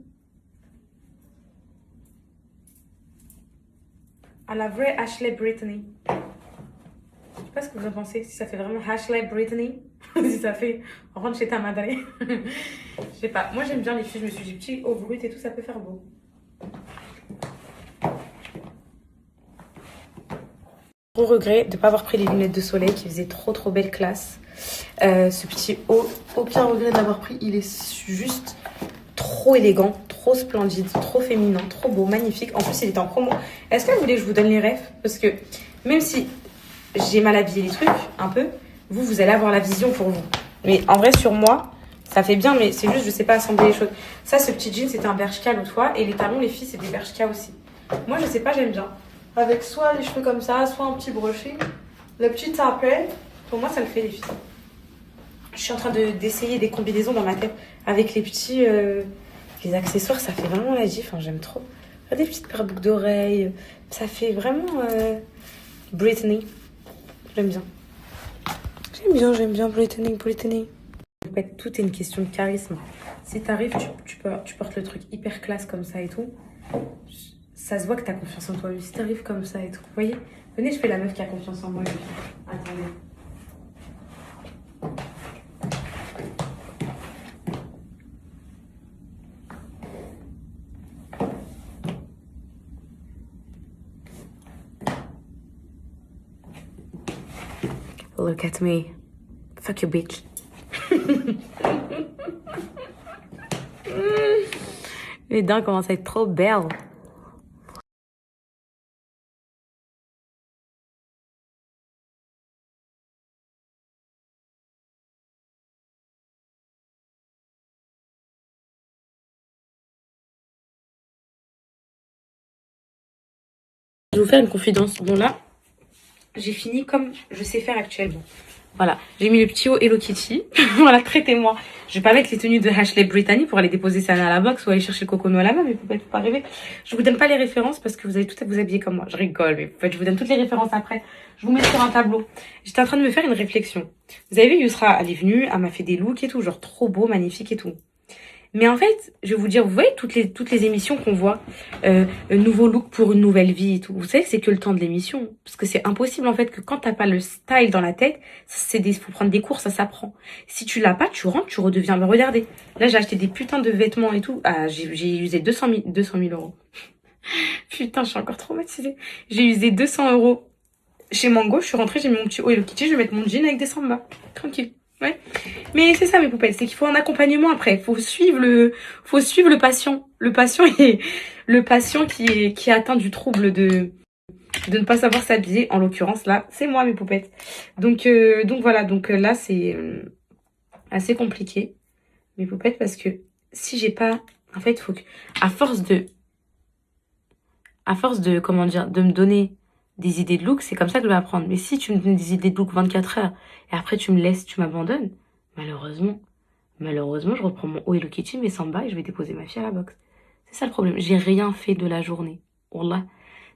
À la vraie Ashley Brittany. Je sais pas ce que vous en pensez, si ça fait vraiment Ashley Brittany, si ça fait rentre chez ta madre. Je sais pas, moi j'aime bien les filles, je me suis dit petit haut brut et tout, ça peut faire beau. Gros regret de ne pas avoir pris les lunettes de soleil qui faisaient trop belle classe. Ce petit haut, aucun regret d'avoir pris, il est juste trop élégant, trop splendide, trop féminin, trop beau, magnifique. En plus, il est en promo. Est-ce que vous voulez que je vous donne les refs? Parce que même si j'ai mal habillé les trucs, un peu, vous allez avoir la vision pour vous. Mais en vrai, sur moi, ça fait bien, mais c'est juste, je sais pas assembler les choses. Ça, ce petit jean, c'était un Bershka l'autre fois. Et les talons, les filles, c'est des Bershka aussi. Moi, je sais pas, j'aime bien. Avec soit les cheveux comme ça, soit un petit brushing. Le petit tapet, pour moi, ça le fait, les filles. Je suis en train d'essayer des combinaisons dans ma tête. Avec les petits... les accessoires, ça fait vraiment la gif. Enfin, j'aime trop. Des petites paires de boucles d'oreilles. Ça fait vraiment... Brittany. J'aime bien. J'aime bien Brittany. En fait, tout est une question de charisme. Si t'arrives, tu portes le truc hyper classe comme ça et tout. Ça se voit que t'as confiance en toi. Si t'arrives comme ça et tout. Vous voyez? Venez, je fais la meuf qui a confiance en moi. Attendez. Look at me. Fuck you, bitch. Les dents commencent à être trop belles. Je vais vous faire une confidence. Bon là, j'ai fini comme je sais faire actuellement. Voilà, j'ai mis le petit haut Hello Kitty. Voilà, traitez-moi. Je vais pas mettre les tenues de Ashley Brittany pour aller déposer ça à la box ou aller chercher le cocono à la main, mais faut pas rêver. Je vous donne pas les références parce que vous allez toutes vous habiller comme moi. Je rigole, mais en fait, je vous donne toutes les références après. Je vous mets sur un tableau. J'étais en train de me faire une réflexion. Vous avez vu, Yousra, elle est venue, elle m'a fait des looks et tout, genre trop beau, magnifique et tout. Mais en fait, je vais vous dire, vous voyez toutes les émissions qu'on voit, un nouveau look pour une nouvelle vie et tout. Vous savez que c'est que le temps de l'émission, parce que c'est impossible en fait que quand t'as pas le style dans la tête, faut prendre des cours, ça s'apprend. Si tu l'as pas, tu rentres, tu redeviens. Mais regardez, là j'ai acheté des putains de vêtements et tout. Ah, j'ai usé 200 000 euros. Putain, je suis encore traumatisée. J'ai usé 200 euros chez Mango. Je suis rentrée, j'ai mis mon petit Hello Kitty, je vais mettre mon jean avec des sambas, tranquille. Ouais. Mais c'est ça mes poupettes, c'est qu'il faut un accompagnement après. Faut suivre le patient. Le patient qui est atteint du trouble de ne pas savoir s'habiller. En l'occurrence là, c'est moi mes poupettes. Donc voilà, là c'est assez compliqué mes poupettes parce que si j'ai pas, en fait, faut que à force de comment dire, de me donner des idées de look, c'est comme ça que je vais apprendre. Mais si tu me donnes des idées de look 24 heures et après tu me laisses, tu m'abandonnes, malheureusement, je reprends mon haut Hello Kitty, mes samba et je vais déposer ma fille à la boxe. C'est ça le problème. J'ai rien fait de la journée. Wallah.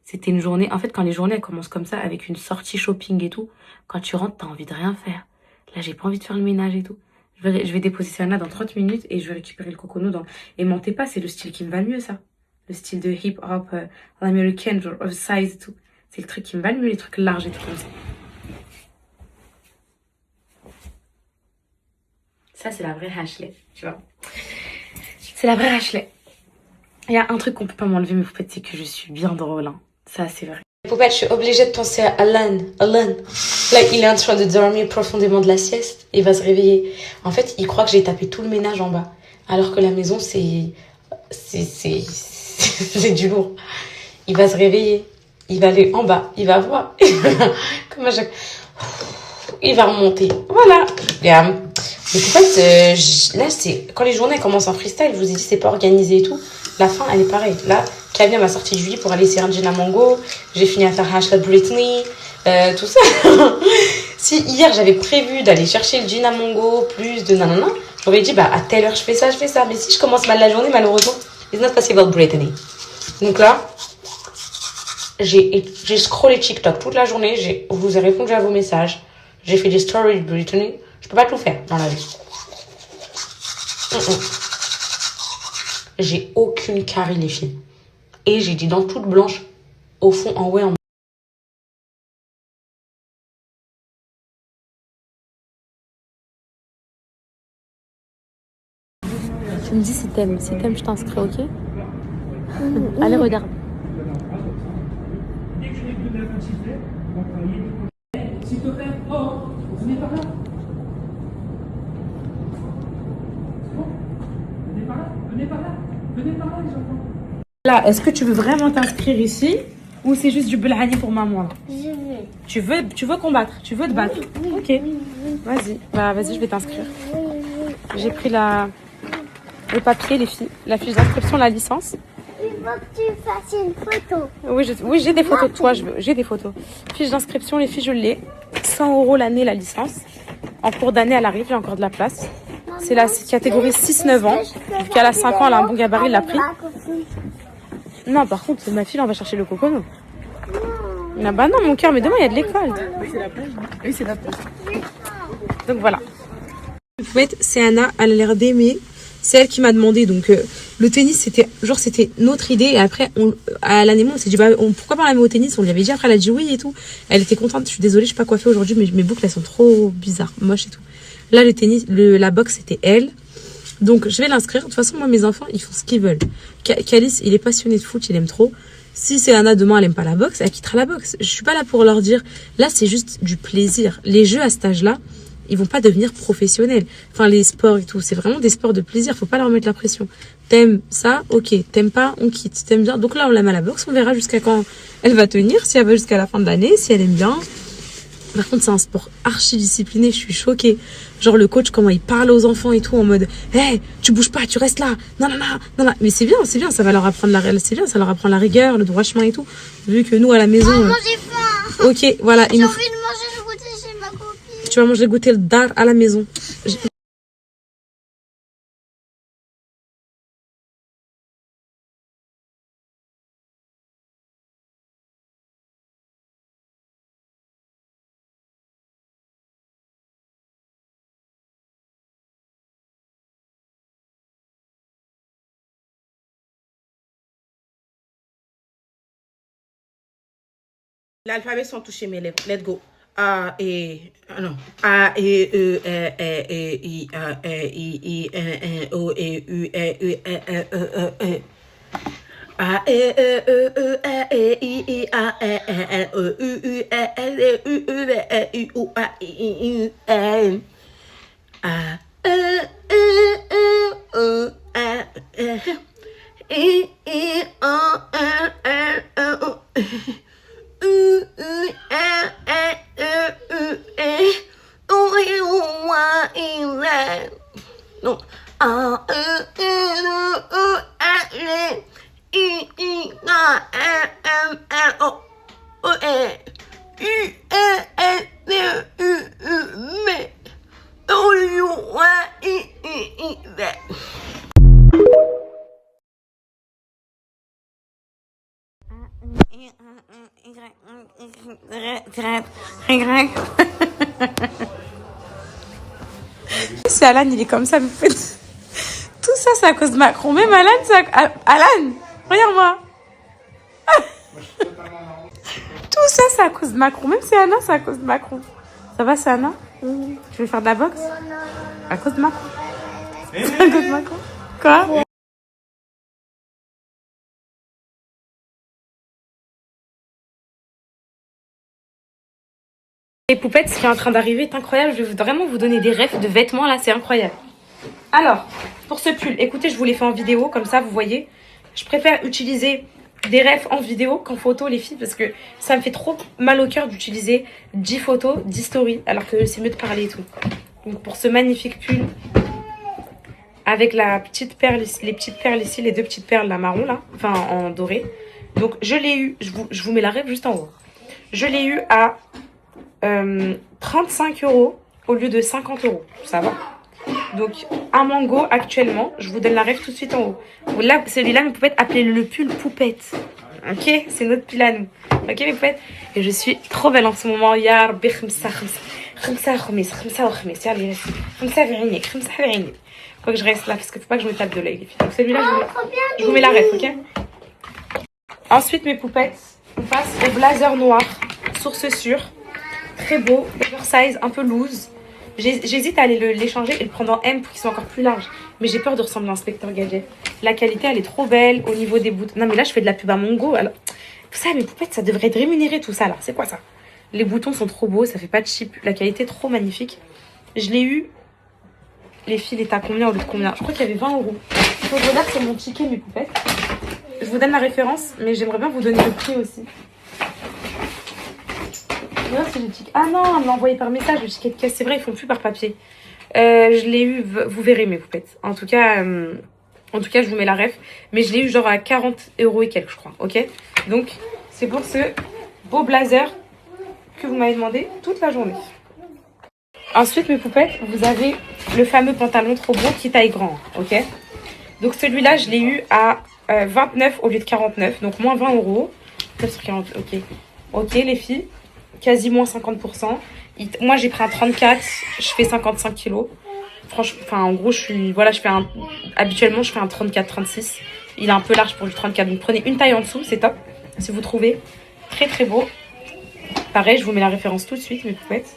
C'était une journée. En fait, quand les journées elles commencent comme ça, avec une sortie shopping et tout, quand tu rentres, t'as envie de rien faire. Là, j'ai pas envie de faire le ménage et tout. Je vais déposer Sana dans 30 minutes et je vais récupérer le cocono dans. Et mentez pas, c'est le style qui me va le mieux, ça. Le style de hip hop, l'américain, genre oversize et tout. C'est le truc qui me va le mieux, les trucs larges et tout comme ça. Ça, c'est la vraie Ashley, tu vois. C'est la vraie Ashley. Il y a un truc qu'on peut pas m'enlever, mais c'est que je suis bien drôle. Hein. Ça, c'est vrai. Poupette, je suis obligée de penser à Alan. Là, il est en train de dormir profondément de la sieste. Il va se réveiller. En fait, il croit que j'ai tapé tout le ménage en bas. Alors que la maison, c'est du lourd. Il va se réveiller. Il va aller en bas, il va voir. Comme à chaque... Il va remonter. Voilà. Mais en fait, là, c'est quand les journées commencent en freestyle, je vous ai dit, c'est pas organisé et tout. La fin, elle est pareille. Là, Kavia m'a sorti du lit pour aller essayer un jean à Mango. J'ai fini à faire Ashley Brittany, tout ça. Si hier, j'avais prévu d'aller chercher le jean à Mango, plus de nanana, j'aurais dit, à telle heure, je fais ça. Mais si je commence mal la journée, malheureusement, it's not possible Brittany. Donc là, j'ai scrollé TikTok toute la journée, je vous ai répondu à vos messages, j'ai fait des stories de Brittany. Je peux pas tout faire dans la vie. J'ai aucune carie, les filles. Et j'ai des dents toutes blanches, au fond, en haut et en bas. Tu me dis si t'aimes, je t'inscris, ok? Allez, regarde. S'il te plaît, venez par là. C'est bon? Venez par là, les enfants. Là, est-ce que tu veux vraiment t'inscrire ici ou c'est juste du belhani pour maman? Je veux. Tu veux combattre? Tu veux te battre? Oui, ok. Oui. Vas-y. Vas-y, je vais t'inscrire. J'ai pris le papier, les filles, la fiche d'inscription, la licence. Il faut que tu fasses une photo. Oui, j'ai des photos de toi, j'ai des photos. Fiche d'inscription, les filles, je l'ai. 100 € l'année, la licence. En cours d'année, elle arrive, j'ai encore de la place. C'est la catégorie 6-9 ans. Vu qu'elle a 5 ans, elle a un bon gabarit, elle l'a pris. Non, par contre, ma fille, on va chercher le cocono. Non, bah non, mon cœur, mais demain, il y a de l'école. Oui, c'est la plage. Oui, c'est la plage. Donc voilà. En fait, c'est Anna, elle a l'air d'aimer. C'est elle qui m'a demandé, donc le tennis c'était notre idée et après à l'année on s'est dit pourquoi pas la mettre au tennis, on lui avait dit, après elle a dit oui et tout, elle était contente. Je suis désolée, je suis pas coiffée aujourd'hui mais mes boucles elles sont trop bizarres, moches et tout. Là le tennis, la boxe c'était elle, donc je vais l'inscrire. De toute façon moi mes enfants ils font ce qu'ils veulent. Calice il est passionné de foot, il aime trop. Si Céana demain elle aime pas la boxe, elle quittera la boxe. Je suis pas là pour leur dire. Là c'est juste du plaisir. Les jeux à cet âge-là, ils vont pas devenir professionnels. Enfin les sports et tout, c'est vraiment des sports de plaisir. Faut pas leur mettre la pression. T'aimes ça, ok. T'aimes pas, on quitte. T'aimes bien. Donc là on la met à la boxe. On verra jusqu'à quand elle va tenir. Si elle va jusqu'à la fin de l'année, si elle aime bien. Par contre, c'est un sport archi discipliné, je suis choquée. Genre le coach, comment il parle aux enfants et tout, en mode « Hey, tu bouges pas, tu restes là, non, non, non, non, non. » Mais c'est bien, ça va leur apprendre c'est bien, ça leur apprend la rigueur, le droit chemin et tout. Vu que nous, à la maison... Maman, j'ai faim. Ok, voilà. J'ai envie de manger le goûter chez ma copine. Tu vas manger le goûter le dar à la maison. L'alphabet sont touchés mes lèvres. Let's go. A, E, non. A, E, E, E, I, A, E, I, N, O, E, U, E, U, E, E, E, E. A, E, E, E, E, E, I, A, E, N, O, U, U, E, L, E, U, U, E, U, U, A, I, U, N. A, E, E, E, O, A, E, I, O, N, N, O. Si Alan il est comme ça, tout ça c'est à cause de Macron. Même Alan, Alan, regarde-moi. Tout ça c'est à cause de Macron. Même si Anna c'est à cause de Macron. Ça va, c'est Anna? Tu veux faire de la boxe? À cause de Macron. C'est à cause de Macron. Quoi? Les poupettes, ce qui est en train d'arriver est incroyable. Je vais vraiment vous donner des refs de vêtements là, c'est incroyable. Alors, pour ce pull, écoutez, je vous l'ai fait en vidéo, comme ça vous voyez. Je préfère utiliser des refs en vidéo qu'en photo, les filles, parce que ça me fait trop mal au cœur d'utiliser 10 photos, 10 stories, alors que c'est mieux de parler et tout. Donc pour ce magnifique pull, avec la petite perle, les petites perles ici, les deux petites perles là, marron là, enfin en doré. Donc je l'ai eu, je vous mets la ref juste en haut. Je l'ai eu à 35 € au lieu de 50 €, ça va. Donc un mango actuellement, je vous donne la ref tout de suite en haut. Là, celui-là, mes poupettes, appelez-le le pull poupette. Ok, c'est notre pull à nous. Ok mes poupettes. Et je suis trop belle en ce moment. Ya rabbi khmsa khamis, khmsa wa khamis. Yalla khmsa بعينيك, khmsa بعينيك. Faut que je reste là parce qu'il faut pas que je me tape de l'œil les filles. Donc celui-là, je vous mets la ref, ok. Ensuite mes poupettes, on passe au blazer noir, source sûre. Très beau, oversize, un peu loose. J'hésite à aller l'échanger et le prendre en M pour qu'il soit encore plus large. Mais j'ai peur de ressembler à Inspecteur Gadget. La qualité, elle est trop belle au niveau des boutons. Non, mais là, je fais de la pub à Mongo. Alors, vous savez, mes poupettes, ça devrait être rémunéré tout ça, là. C'est quoi ça? Les boutons sont trop beaux, ça fait pas de chip. La qualité est trop magnifique. Je l'ai eu. Les filles, il est à combien au lieu de combien? Je crois qu'il y avait 20 €. Il faut que je regarde sur mon ticket, mes poupettes. Je vous donne la référence, mais j'aimerais bien vous donner le prix aussi. Ah non, on me l'a envoyé par message, le ticket de caisse. C'est vrai, ils font plus par papier. Je l'ai eu, vous verrez mes poupettes. En tout cas, je vous mets la ref. Mais je l'ai eu genre à 40 € et quelques, je crois. Ok. Donc, c'est pour ce beau blazer que vous m'avez demandé toute la journée. Ensuite, mes poupettes, vous avez le fameux pantalon trop beau qui taille grand. Ok. Donc, celui-là, je l'ai eu à 29 au lieu de 49. Donc, moins 20 €. 9 sur 40, ok. Ok, les filles. Quasi moins 50%. Moi, j'ai pris un 34. Je fais 55 kilos. Franchement, enfin, en gros, habituellement, je fais un 34-36. Il est un peu large pour du 34. Donc, prenez une taille en dessous, c'est top. Si vous trouvez. Très, très beau. Pareil, je vous mets la référence tout de suite, mes poupettes.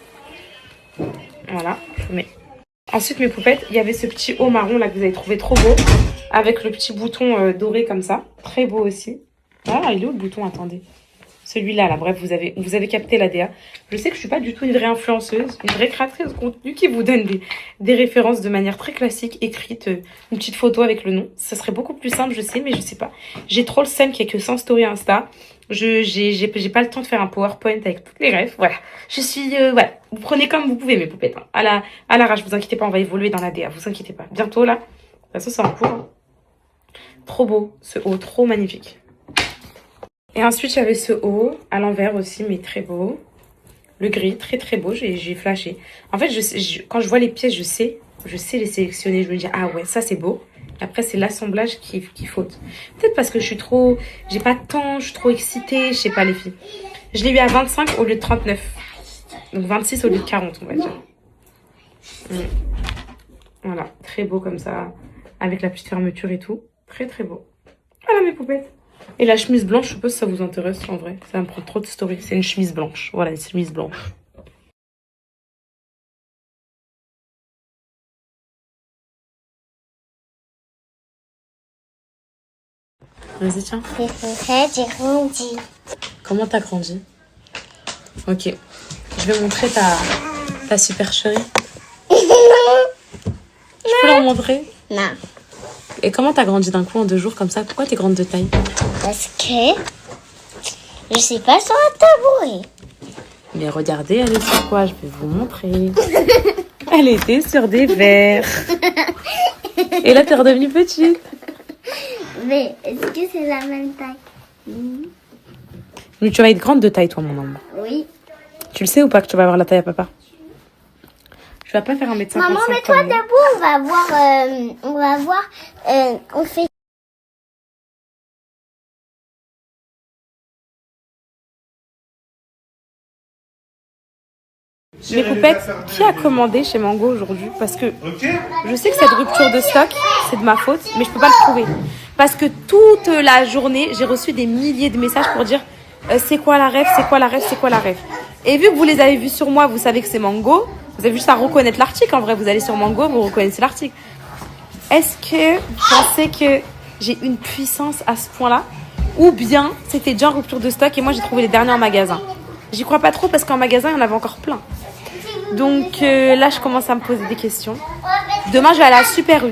Voilà, je vous mets. Ensuite, mes poupettes, il y avait ce petit haut marron là que vous avez trouvé trop beau. Avec le petit bouton doré comme ça. Très beau aussi. Ah, il est où le bouton? Attendez. Celui-là, là, bref, vous avez capté la DA. Je sais que je suis pas du tout une vraie influenceuse, une vraie créatrice de contenu qui vous donne des références de manière très classique, écrite, une petite photo avec le nom. Ça serait beaucoup plus simple, je sais, mais je sais pas. J'ai trop le seum qu'il y ait que 100 stories Insta. J'ai pas le temps de faire un PowerPoint avec toutes les refs. Voilà. Je suis, voilà. Vous prenez comme vous pouvez, mes poupettes. Hein. À l'arrache, vous inquiétez pas, on va évoluer dans la DA. Vous inquiétez pas. Bientôt, là. De toute façon, c'est en cours. Hein. Trop beau, ce haut, trop magnifique. Et ensuite, j'avais ce haut, à l'envers aussi, mais très beau. Le gris, très très beau, j'ai flashé. En fait, quand je vois les pièces, je sais les sélectionner. Je me dis, ah ouais, ça c'est beau. Après, c'est l'assemblage qui faute. Peut-être parce que j'ai pas de temps, je suis trop excitée, je sais pas les filles. Je l'ai eu à 25 au lieu de 39. Donc 26 au lieu de 40, on va dire. Voilà, très beau comme ça, avec la petite fermeture et tout. Très très beau. Voilà mes poupettes. Et la chemise blanche, je sais pas si ça vous intéresse en vrai. Ça me prend trop de story. C'est une chemise blanche. Voilà, une chemise blanche. Vas-y, tiens. J'ai grandi. Comment t'as grandi? Ok. Je vais montrer ta supercherie. Je peux leur montrer? Non. Et comment t'as grandi d'un coup en 2 jours comme ça? Pourquoi t'es grande de taille? Parce que je suis pas sur un tabouret. Mais regardez, elle est sur quoi? Je vais vous montrer. Elle était sur des verres. Et là, t'es redevenue petite. Mais est-ce que c'est la même taille? Mais tu vas être grande de taille, toi, mon homme. Oui. Tu le sais ou pas que tu vas avoir la taille à papa? Je vais pas faire un médecin. Maman, mets-toi debout, on va voir, on fait... Mes poupettes, qui a commandé chez Mango aujourd'hui? Parce que je sais que cette rupture de stock, c'est de ma faute, mais je peux pas le prouver. Parce que toute la journée, j'ai reçu des milliers de messages pour dire c'est quoi la ref, c'est quoi la ref, c'est quoi la ref. Et vu que vous les avez vus sur moi, vous savez que c'est Mango. Vous avez juste à reconnaître l'article. En vrai, vous allez sur Mango, vous reconnaissez l'article. Est-ce que vous pensez que j'ai une puissance à ce point-là? Ou bien c'était déjà en rupture de stock et moi j'ai trouvé les derniers en magasin? J'y crois pas trop parce qu'en magasin, il y en avait encore plein. Donc là, je commence à me poser des questions. Demain, je vais aller à Super U.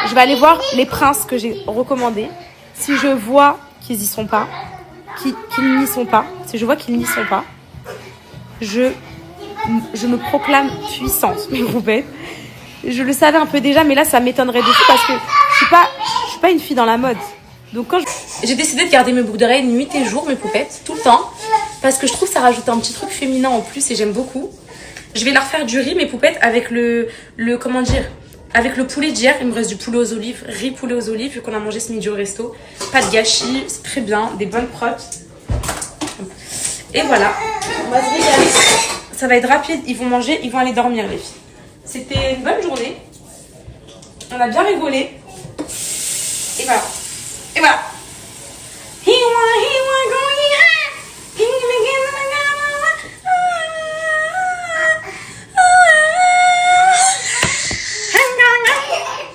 Je vais aller voir les princes que j'ai recommandés. Si je vois qu'ils y sont pas, qu'ils n'y sont pas, si je vois qu'ils n'y sont pas, je me proclame puissante, mes poupettes. Je le savais un peu déjà, mais là, ça m'étonnerait de fou parce que je suis pas une fille dans la mode. Donc quand j'ai décidé de garder mes boucles d'oreilles nuit et jour, mes poupettes, tout le temps, parce que je trouve que ça rajoute un petit truc féminin en plus et j'aime beaucoup. Je vais leur faire du riz, mes poupettes, avec comment dire, avec le poulet d'hier. Il me reste du poulet aux olives, riz poulet aux olives, vu qu'on a mangé ce midi au resto. Pas de gâchis, c'est très bien, des bonnes protes. Et voilà, on va se régaler. Ça va être rapide, ils vont manger, ils vont aller dormir, les filles. C'était une bonne journée. On a bien rigolé. Et voilà. Et voilà.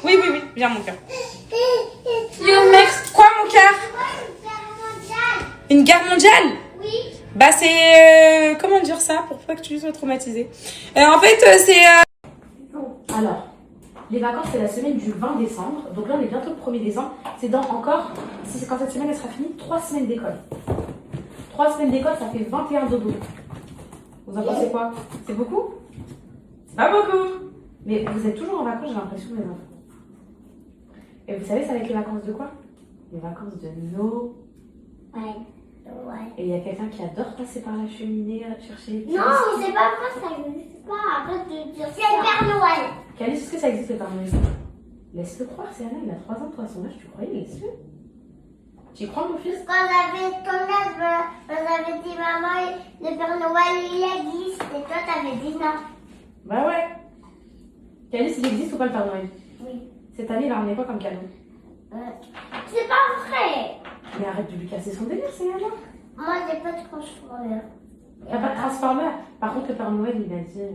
Oui, viens mon cœur. Yo mec, quoi mon cœur? Une guerre mondiale? Oui. Bah c'est... comment dire ça pour pas que tu sois traumatisée? En fait c'est... Alors, les vacances c'est la semaine du 20 décembre. Donc là on est bientôt le 1er décembre. C'est dans encore, si c'est quand cette semaine elle sera finie, 3 semaines d'école. 3 semaines d'école ça fait 21 dodo. Vous en pensez quoi? C'est beaucoup? C'est pas beaucoup. Mais vous êtes toujours en vacances, j'ai l'impression, mes enfants. Et vous savez, c'est avec les vacances de quoi? Les vacances de Noël. Ouais. Et il y a quelqu'un qui adore passer par la cheminée, chercher les petits. Non, c'est pas vrai, ça n'existe pas. Arrête de dire ça. C'est le Père Noël. Calice, est-ce que ça existe le Père Noël? Laisse-le croire, c'est Anna, il a 3 ans, toi, à son âge, tu croyais, laisse-le. Tu y crois, mon fils? Quand j'avais ton âge, on avait dit maman, le Père Noël il existe. Et toi, t'avais dit non. Bah ouais. Calice, il existe ou pas le Père Noël? Oui. Cette année, il a ramené quoi comme cadeau? C'est pas vrai. Mais arrête de lui casser son délire, c'est Anna. Moi, j'ai pas de transformeur. T'as pas de transformer. Par contre, le Père Noël, il a dit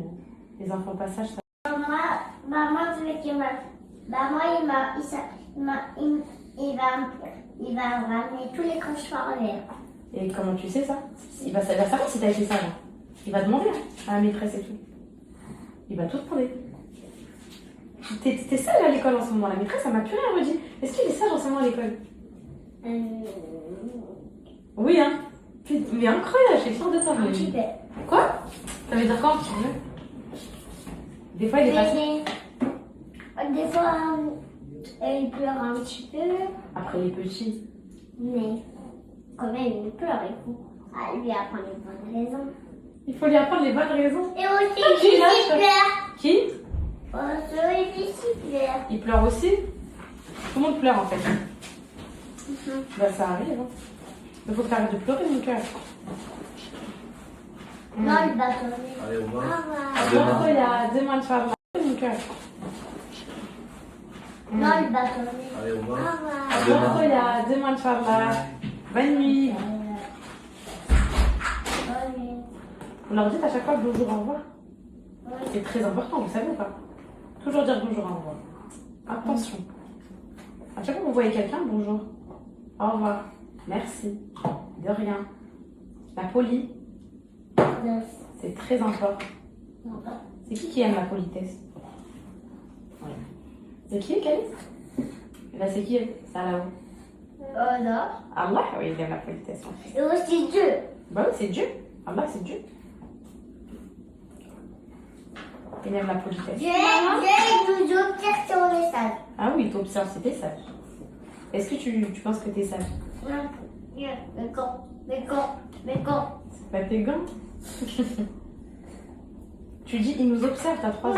les enfants passage, ça. Maman, je veux qu'il m'a. Bah, moi, il il va ramener tous les cauchemars en l'air. Et comment tu sais ça? Il va savoir si t'as été sage. Il va demander à la maîtresse et tout. Il va tout demander. T'es sage à l'école en ce moment. La maîtresse, elle m'a plus rien redit. Est-ce qu'il est sage en ce moment à l'école? Oui, hein. Mais incroyable, je suis sûre de toi. Un petit peu. Quoi? Ça veut dire quoi un petit peu? Des fois, il est passé. Des fois, il pleure un petit peu, Après les petits. mais quand même, il pleure. Il faut lui apprendre les bonnes raisons. Il faut lui apprendre les bonnes raisons. Et aussi, Qui il lâche? pleure. Qui? Il pleure. Il pleure aussi? Tout le monde pleure en fait. Bah ça arrive. Hein. Il faut que t'arrêtes de pleurer mon cœur. Non, il va tomber. Allez, au revoir. Bon, il y a demain de faire mon cœur. Non, il va tomber. Allez, au revoir. Bon, il y a demain de faire bonne nuit. Vous leur dites à chaque fois bonjour, au revoir. C'est très important, vous savez ou pas? Toujours dire bonjour, au revoir. Attention. À chaque fois que vous voyez quelqu'un, bonjour. Au revoir. Merci. De rien. La poli, c'est très important. C'est qui aime la politesse? C'est qui, Calice? Là, c'est qui? Ça là-haut. Non. Allah, oui, il aime la politesse. Et aussi Dieu. Bah oui, c'est Dieu. Allah, c'est Dieu. Il aime la politesse. Dieu est toujours pire si on est sage. Ah oui, il t'observe si t'es sage. Est-ce que tu penses que t'es sage? Mais quand C'est pas tes gants. Tu dis, il nous observe, t'as 3 ans.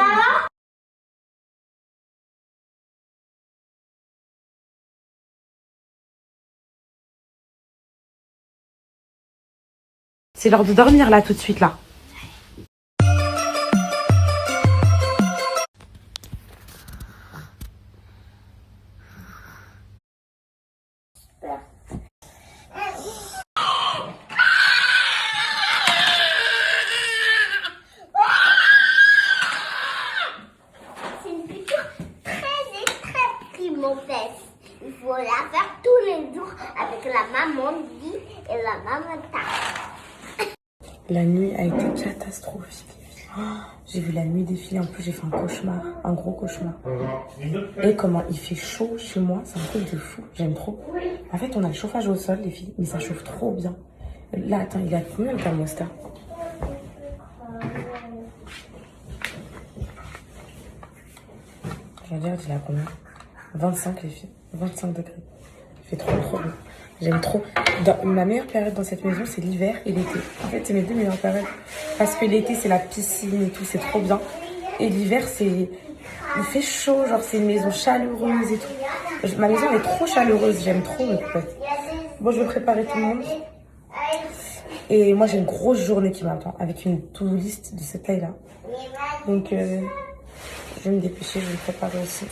C'est l'heure de dormir là, tout de suite là. c'est une piqûre très extrême, mon fils. Il faut la faire tous les jours avec la maman dit et la maman ta. La nuit a été catastrophique. Oh, j'ai vu la nuit défiler, en plus j'ai fait un cauchemar, un gros cauchemar. Et comment il fait chaud chez moi, c'est un truc de fou, j'aime trop. En fait on a le chauffage au sol les filles, mais ça chauffe trop bien. Là attends, il a combien le thermostat? Je vais dire il a combien? 25 les filles, 25 degrés. Il fait trop bien. J'aime trop. Ma meilleure période dans cette maison, c'est l'hiver et l'été. En fait, c'est mes 2 meilleures périodes. Parce que l'été, c'est la piscine et tout, c'est trop bien. Et l'hiver, c'est... Il fait chaud, genre c'est une maison chaleureuse et tout. Ma maison est trop chaleureuse, j'aime trop mes potes. Bon, je vais préparer tout le monde. Et moi, j'ai une grosse journée qui m'attend, avec une to-do list de cette taille-là. Donc, je vais me dépêcher, je vais me préparer aussi.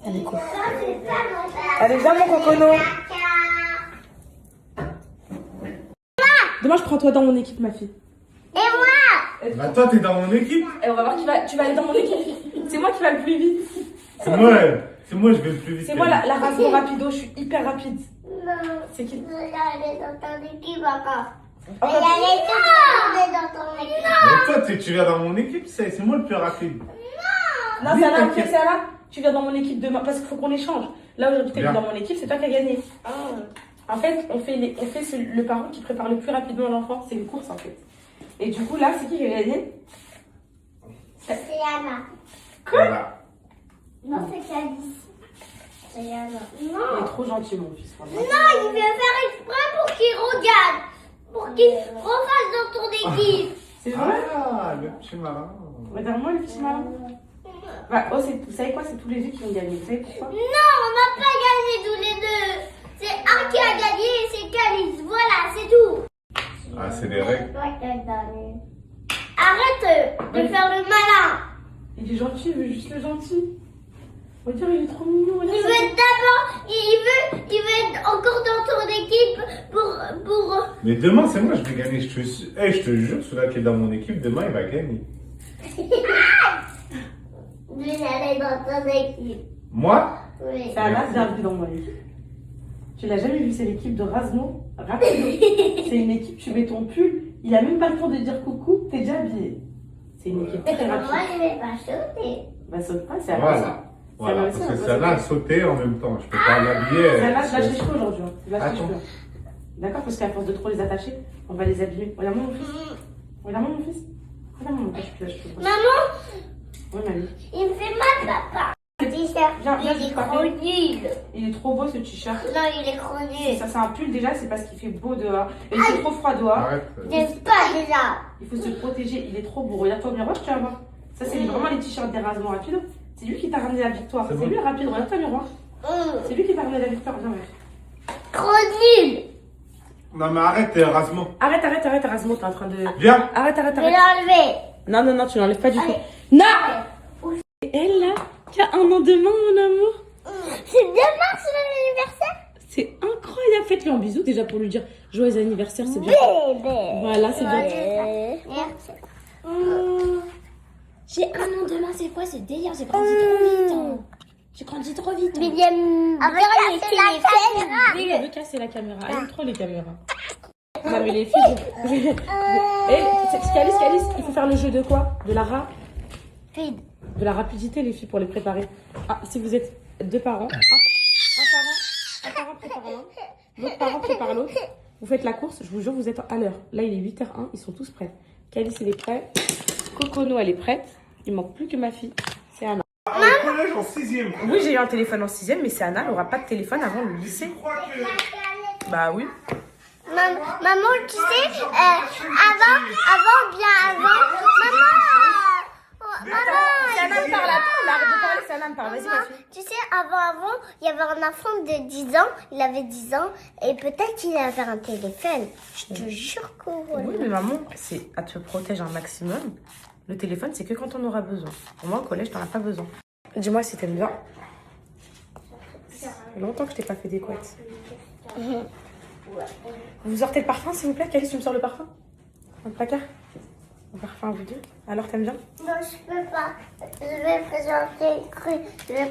Allez, go. Allez, viens mon cocono. Demain, je prends toi dans mon équipe, ma fille. Et moi? Bah, toi, t'es dans mon équipe. Et on va voir tu vas aller dans mon équipe. C'est moi qui va le plus vite. C'est moi, je vais le plus vite. C'est moi la race rapido, je suis hyper rapide. Non. C'est qui? J'allais dans ton équipe encore. Oh, Il y a les tout dans ton équipe. Mais toi, tu viens dans mon équipe, c'est moi le plus rapide. Non, Oui, ça va, t'inquiète. ça va. Tu viens dans mon équipe demain parce qu'il faut qu'on échange. Là, aujourd'hui, t'es Bien. dans mon équipe, c'est toi qui as gagné. En fait, on fait le parent qui prépare le plus rapidement l'enfant. C'est une course, en fait. Et du coup, là, c'est qui a gagné? C'est Anna. Voilà. Non, c'est Calice. C'est Anna. Il Non. est trop gentil, mon fils. Non, il veut faire exprès pour qu'il regarde. Pour qu'il refasse dans ton équipe. C'est vrai? Ah, le petit marin. Regarde-moi, le petit malin. Bah, oh, vous savez quoi? C'est tous les deux qui ont gagné. Vous savez pourquoi? Non, on n'a pas gagné tous les deux. C'est un qui a gagné et c'est Calice. Voilà, c'est tout. Ah, c'est les règles. Arrête de faire le malin. Il est gentil, il veut juste le gentil. On va dire, il est trop mignon. Il veut d'abord, il veut être encore dans ton équipe pour... Mais demain, c'est moi, je vais gagner. Je te jure, celui-là qui est dans mon équipe, demain, il va gagner. de aller dans ton équipe. Moi? Oui. C'est Anna, bienvenue dans mon équipe. Tu l'as jamais vu, c'est l'équipe de Rasmo Rapido. C'est une équipe, tu mets ton pull, il a même pas le temps de dire coucou, t'es déjà habillé. C'est une équipe très Moi, rapide. je vais pas sauter. Bah saute pas, c'est à ça. Voilà. Voilà, aussi, parce que on peut Sana a sauté en même temps. Je peux pas l'habiller. Celle-là, je lâche les cheveux aujourd'hui. Je lâche les Attends. cheveux. D'accord, parce qu'à force de trop les attacher, on va les abîmer. Regarde-moi mon fils. Regarde-moi mon fils. Regarde-moi mon fils, je lâche les cheveux. Maman, Oui, mamie. il me fait mal, papa. T-shirt, Viens, il je est te trop rappelle. nul. Il est trop beau ce t-shirt. Non, il est trop nul. Ça, c'est un pull déjà, c'est parce qu'il fait beau dehors. Et il fait trop froid dehors. Arrête. J'aime pas déjà. Il faut se protéger, il est trop beau. Regarde-toi au miroir, tu vas voir. Ça, c'est vraiment les t-shirts d'Erasmo Rapido. C'est lui qui t'a ramené la victoire. C'est C'est bon. lui, Rapido. Regarde-toi au miroir. C'est lui qui t'a ramené la victoire. Viens, mec. Trop nul. Non, mais arrête, Erasmo. Arrête, Erasmo, t'es en train de. Viens. Arrête. Je vais l'enlever. Non, tu l'enlèves pas du tout. Allez. Non! Et elle, là, qui a un an demain, mon amour. C'est demain son anniversaire. C'est incroyable. Faites-lui un bisou déjà pour lui dire joyeux anniversaire, c'est bien. Bébé. Voilà, c'est bien. Merci. J'ai un an demain, c'est quoi ce délire? J'ai grandi trop vite. Hein. J'ai grandi trop vite. Mais j'aime bien les téléphones. Oui, elle veut casser la caméra. Elle aime trop les caméras. Non, mais les filles. Calice, il faut faire le jeu de quoi? De la de la rapidité, les filles, pour les préparer. Ah, si vous êtes deux parents, un parent prépare l'un, l'autre parent prépare l'autre. Vous faites la course, je vous jure, vous êtes à l'heure. Là, il est 8h01, ils sont tous prêts. Calice, il est prêt. Cocono, elle est prête. Il manque plus que ma fille. C'est Anna. Au collège en 6e. Oui, j'ai eu un téléphone en 6e, mais c'est Anna, elle n'aura pas de téléphone avant le lycée. Je crois que. Bah oui. Maman, tu sais, avant, C'est Anna me parle, attends, arrête de parler, c'est Anna me parle. Vas-y, ma fille. tu sais, avant, il y avait un enfant de 10 ans, il avait 10 ans, et peut-être qu'il avait un téléphone. Je te jure que Oui, mais maman, c'est à te protéger un maximum. Le téléphone, c'est que quand on aura besoin. Pour moi, au collège, t'en as pas besoin. Dis-moi si t'aimes bien. Ça fait longtemps que je t'ai pas fait des couettes. Vous sortez le parfum, s'il vous plaît? Calice, tu me sors le parfum? Dans le placard? Le parfum à vous deux. Alors, t'aimes bien? Non, je peux pas. Je vais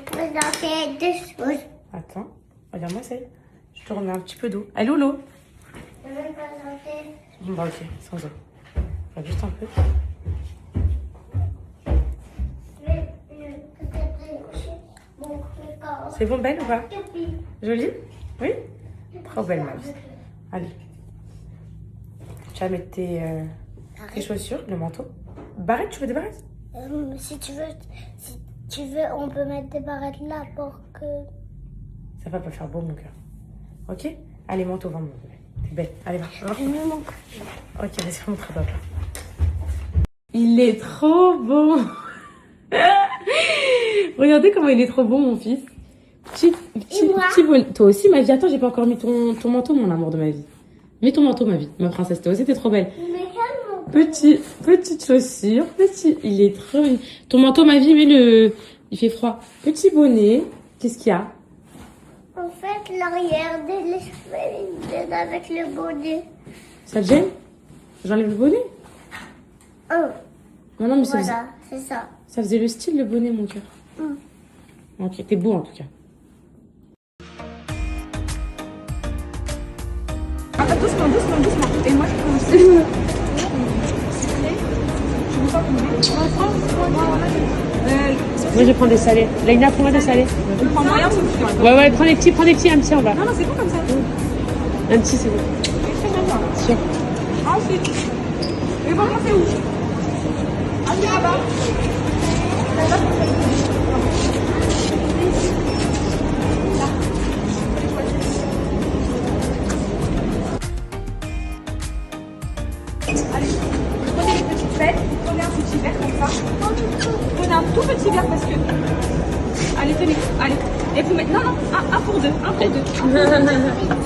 présenter deux choses. Attends, regarde-moi, ça y est. Je te remets un petit peu d'eau. Allez, l'eau. Je vais présenter. Bon, bah, ok, sans eau. Regarde juste un peu. Je vais présenter mon corps. C'est bon, belle ou pas? Jolie? Oui? Trop belle, ma vie. Allez. Tu vas mettre tes chaussures, le manteau. Barrette, tu veux des barrettes? Si tu veux, on peut mettre des barrettes là pour que. Ça va pas faire beau, mon cœur. Ok? Allez, manteau, va, mon bébé. T'es belle. Allez, va. Je me manque. Ok, vas-y, montre à papa. Il est trop beau. Regardez comment il est trop beau, mon fils. Petit bon. Toi aussi, ma vie. Attends, j'ai pas encore mis ton manteau, mon amour de ma vie. Mets ton manteau, ma vie. Ma princesse, toi aussi, t'es trop belle. Mais calme. Petite chaussure. Il est trop mignon. Ton manteau, ma vie, mets-le. Il fait froid. Petit bonnet. Qu'est-ce qu'il y a? En fait, l'arrière de cheveux, il donne avec le bonnet. Ça te gêne? J'enlève le bonnet? Oh, Non, mais voilà, c'est ça. ça faisait le style, le bonnet, mon cœur. Ok, t'es beau en tout cas. Doucement. Et moi, je prends Moi, je prends des salés. Laïna, prends-moi des salés. Tu prends moyen ou tu Ouais, prends des petits, un petit en bas. Non, c'est bon comme ça. Un petit, c'est bon. Sûr. Ensuite, et vraiment, c'est où? Allez là-bas. Allez, prenez les petites pelles, prenez un petit verre comme ça. Prenez un tout petit verre parce que. Allez, tenez, allez. Et vous mettez. Non, un pour deux.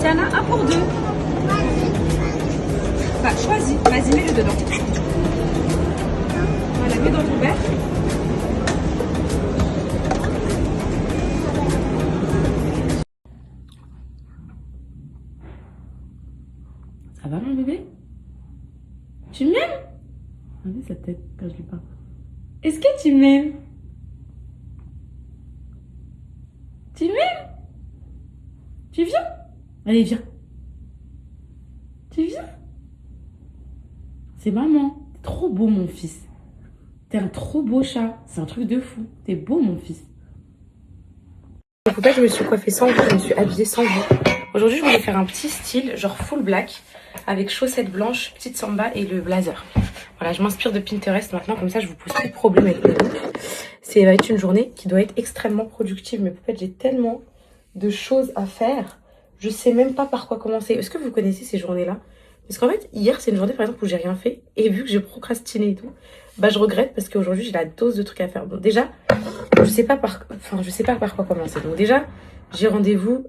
C'est un pour deux. Bah, choisis, vas-y, mets-le dedans. Voilà, mets dans ton verre. Ça va, mon bébé? Tu m'aimes? Regardez sa tête quand je lui parle. Est-ce que tu m'aimes? Tu m'aimes? Tu viens? Allez, viens. Tu viens? C'est maman. T'es trop beau, mon fils. T'es un trop beau chat. C'est un truc de fou. T'es beau, mon fils. En fait, je me suis coiffée sans vous. Je me suis habillée sans vous. Aujourd'hui, je voulais faire un petit style, genre full black, avec chaussettes blanches, petite samba et le blazer. Voilà, je m'inspire de Pinterest maintenant, comme ça je vous pose plus de problème avec les looks. Ça va être une journée qui doit être extrêmement productive. Mais peut-être j'ai tellement de choses à faire, je sais même pas par quoi commencer. Est-ce que vous connaissez ces journées-là? Parce qu'en fait, hier c'est une journée par exemple où j'ai rien fait, et vu que j'ai procrastiné et tout, bah je regrette parce qu'aujourd'hui j'ai la dose de trucs à faire. Bon déjà, je sais pas par quoi commencer. Donc déjà, j'ai rendez-vous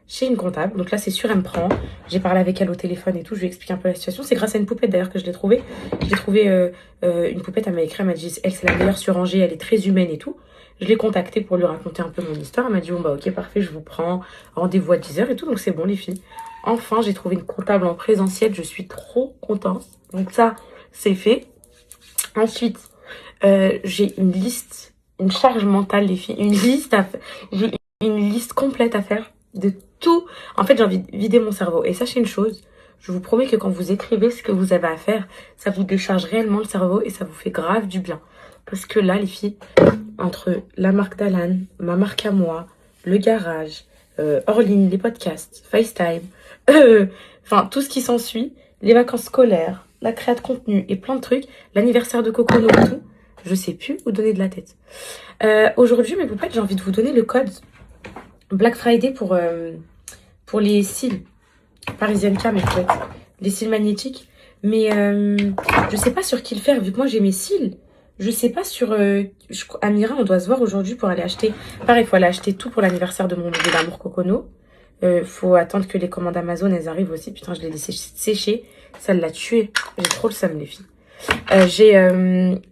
chez une comptable. Donc là, c'est sûr, elle me prend. J'ai parlé avec elle au téléphone et tout. Je lui ai expliqué un peu la situation. C'est grâce à une poupette d'ailleurs que je l'ai trouvée. J'ai trouvé une poupette, elle m'a écrit, elle m'a dit, elle, c'est la meilleure sur Angers, elle est très humaine et tout. Je l'ai contactée pour lui raconter un peu mon histoire. Elle m'a dit, bon bah ok, parfait, je vous prends. Rendez-vous à 10h et tout. Donc c'est bon, les filles. Enfin, j'ai trouvé une comptable en présentiel. Je suis trop contente. Donc ça, c'est fait. Ensuite, j'ai une liste, une charge mentale, les filles. J'ai une liste complète à faire de tout. En fait, j'ai envie de vider mon cerveau. Et sachez une chose, je vous promets que quand vous écrivez ce que vous avez à faire, ça vous décharge réellement le cerveau et ça vous fait grave du bien. Parce que là, les filles, entre la marque d'Alan, ma marque à moi, le garage, Orline, les podcasts, FaceTime, enfin, tout ce qui s'ensuit, les vacances scolaires, la créa de contenu et plein de trucs, l'anniversaire de Cocono et tout, je sais plus où donner de la tête. Aujourd'hui, mes poupettes, j'ai envie de vous donner le code Black Friday pour les cils. Parisienne K, mes poupettes. Les cils magnétiques. Mais je sais pas sur qui le faire, vu que moi j'ai mes cils. Je sais pas sur... Amira, on doit se voir aujourd'hui pour aller acheter... Pareil, il faut aller acheter tout pour l'anniversaire de mon bébé d'amour Cocono. Faut attendre que les commandes Amazon, elles arrivent aussi. Putain, je l'ai laissé sécher. Ça l'a tué. J'ai trop le seum, les filles.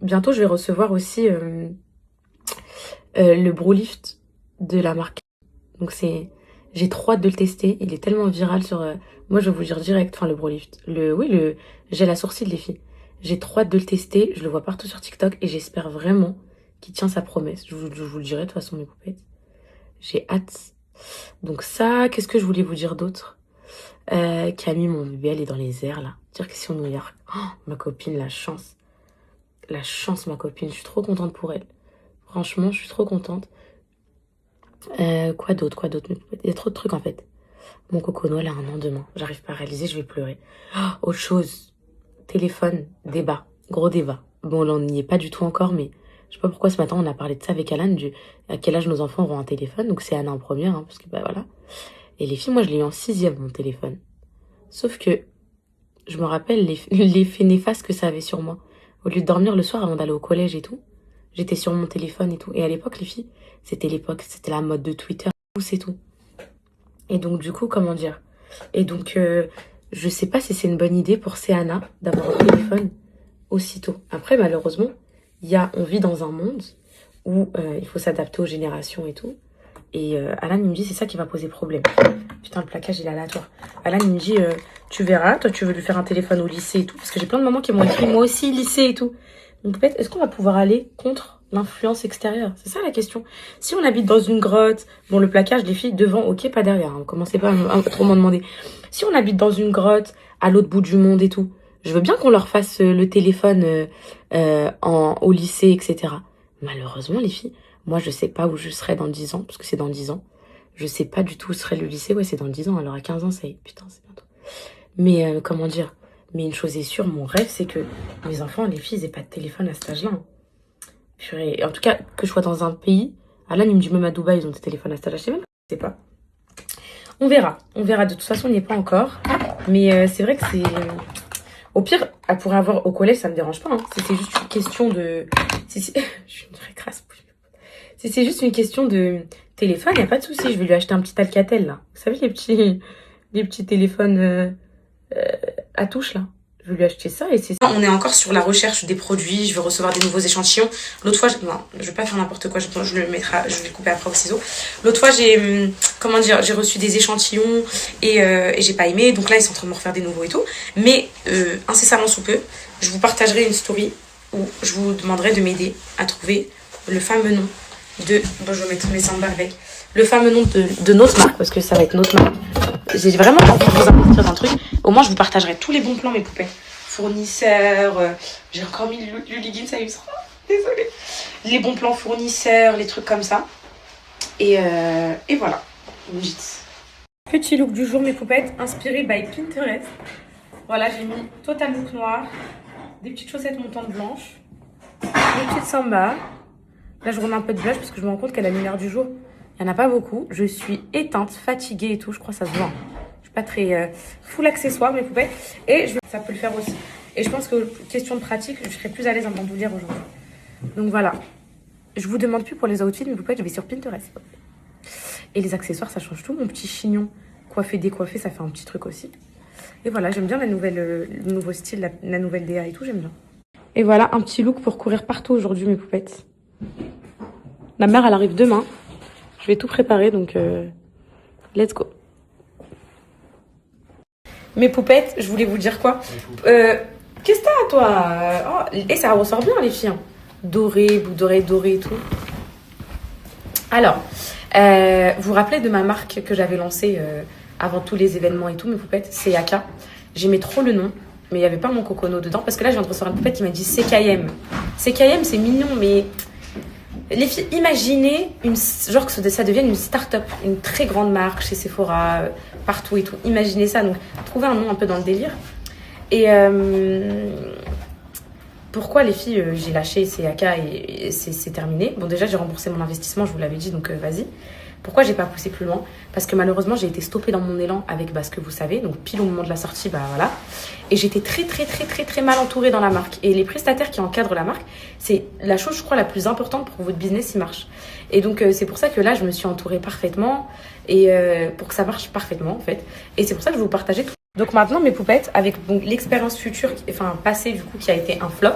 Bientôt, je vais recevoir aussi le Brow Lift de la marque. Donc j'ai trop hâte de le tester. Il est tellement viral sur... moi, je vais vous le dire direct. Enfin, le Brow Lift. Le gel à sourcils, les filles. J'ai trop hâte de le tester. Je le vois partout sur TikTok. Et j'espère vraiment qu'il tient sa promesse. Je vous le dirai de toute façon, mes poupettes. J'ai hâte. Donc ça, qu'est-ce que je voulais vous dire d'autre? Camille, mon bébé, elle est dans les airs, là. Direction New York. Oh, ma copine, la chance. La chance, ma copine. Je suis trop contente pour elle. Franchement, je suis trop contente. Quoi d'autre? Il y a trop de trucs, en fait. Mon Cocono, elle a 1 an demain. J'arrive pas à réaliser, je vais pleurer. Oh, autre chose. Téléphone, débat. Gros débat. Bon, on n'y est pas du tout encore, mais je sais pas pourquoi ce matin, on a parlé de ça avec Alan, à quel âge nos enfants auront un téléphone. Donc, c'est Anna en première, hein, parce que, bah voilà. Et les filles, moi, je l'ai eu en 6e, mon téléphone. Sauf que, je me rappelle l'effet néfaste que ça avait sur moi. Au lieu de dormir le soir avant d'aller au collège et tout, j'étais sur mon téléphone et tout. Et à l'époque, les filles, c'était la mode de Twitter, c'est tout. Et donc, du coup, comment dire? Et donc, je sais pas si c'est une bonne idée pour Céana d'avoir un téléphone aussitôt. Après, malheureusement, on vit dans un monde où il faut s'adapter aux générations et tout. Et Alan, il me dit, c'est ça qui va poser problème. Putain, le plaquage, il est aléatoire. Alan, il me dit, tu verras, toi, tu veux lui faire un téléphone au lycée et tout. Parce que j'ai plein de mamans qui m'ont écrit, moi aussi, lycée et tout. Donc, peut-être, est-ce qu'on va pouvoir aller contre l'influence extérieure? C'est ça la question. Si on habite dans une grotte, bon, le plaquage, les filles, devant, ok, pas derrière. Hein, commencez pas à trop m'en demander. Si on habite dans une grotte, à l'autre bout du monde et tout, je veux bien qu'on leur fasse le téléphone au lycée, etc. Malheureusement, les filles, moi, je sais pas où je serai dans 10 ans, parce que c'est dans 10 ans. Je sais pas du tout où serait le lycée. Ouais, c'est dans 10 ans. Alors, à 15 ans, ça y est. Putain, c'est bientôt. Mais, comment dire? Mais une chose est sûre, mon rêve, c'est que mes enfants, les filles, ils aient pas de téléphone à cet âge-là. Hein. Purée. En tout cas, que je sois dans un pays. Alan, il me dit même à Dubaï, ils ont des téléphones à cet âge-là. Je sais pas. On verra. On verra. De toute façon, on n'y est pas encore. Mais c'est vrai que c'est... Au pire, elle pourrait avoir au collège, ça me dérange pas. Hein. Si c'est juste une question de... Je suis une vraie crasse. Si c'est juste une question de téléphone, il n'y a pas de souci. Je vais lui acheter un petit Alcatel, là. Vous savez, les petits téléphones à touche, là. Je vais lui acheter ça et c'est ça. On est encore sur la recherche des produits. Je vais recevoir des nouveaux échantillons. L'autre fois, non, je vais pas faire n'importe quoi. Je vais le couper après au ciseau. L'autre fois, j'ai reçu des échantillons et j'ai pas aimé. Donc là, ils sont en train de me refaire des nouveaux et tout. Mais incessamment sous peu, je vous partagerai une story où je vous demanderai de m'aider à trouver le fameux nom de... Bon, je vais mettre mes sambas avec. le fameux nom de notre marque, parce que ça va être notre marque. J'ai vraiment envie de vous investir dans le truc. Au moins, je vous partagerai tous les bons plans, mes poupées. Fournisseurs, j'ai encore mis le legging, ça y est, désolée. Les bons plans fournisseurs, les trucs comme ça. Et voilà, vous me dites. Petit look du jour, mes poupettes, inspiré by Pinterest. Voilà, j'ai mis total look noir, des petites chaussettes montantes blanches, des petites samba. Là, je remets un peu de blush parce que je me rends compte qu'à la lumière du jour, il n'y en a pas beaucoup. Je suis éteinte, fatiguée et tout, je crois que ça se voit. Je suis pas très full accessoire, mes poupettes. Et ça peut le faire aussi. Et je pense que, question de pratique, je serai plus à l'aise en bandoulière aujourd'hui. Donc voilà. Je vous demande plus pour les outfits, mes poupettes, je vais sur Pinterest. Et les accessoires, ça change tout. Mon petit chignon coiffé, décoiffé, ça fait un petit truc aussi. Et voilà, j'aime bien le nouveau style, la nouvelle DA et tout, j'aime bien. Et voilà, un petit look pour courir partout aujourd'hui, mes poupettes. La mère, elle arrive demain. Je vais tout préparer, donc let's go. Mes poupettes, je voulais vous dire quoi? Qu'est-ce que t'as, toi? Et ça ressort bien, les filles. Hein. Doré, bout doré et tout. Alors, vous vous rappelez de ma marque que j'avais lancée avant tous les événements et tout, mes poupettes? C'est Aka. J'aimais trop le nom, mais il n'y avait pas mon cocono dedans. Parce que là, je viens de recevoir une poupette qui m'a dit CKM. CKM, c'est mignon, mais... Les filles, imaginez genre que ça devienne une start-up, une très grande marque chez Sephora, partout et tout. Imaginez ça, donc trouvez un nom un peu dans le délire. Et pourquoi les filles, j'ai lâché CAK et c'est terminé. Bon, déjà, j'ai remboursé mon investissement, je vous l'avais dit, donc vas-y. Pourquoi j'ai pas poussé plus loin? Parce que malheureusement, j'ai été stoppée dans mon élan avec ce que vous savez. Donc pile au moment de la sortie, voilà. Et j'étais très mal entourée dans la marque. Et les prestataires qui encadrent la marque, c'est la chose, je crois, la plus importante pour que votre business y marche. Et donc c'est pour ça que là, je me suis entourée parfaitement et pour que ça marche parfaitement en fait. Et c'est pour ça que je vais vous partager tout. Donc maintenant, mes poupettes, avec l'expérience future, passée du coup, qui a été un flop.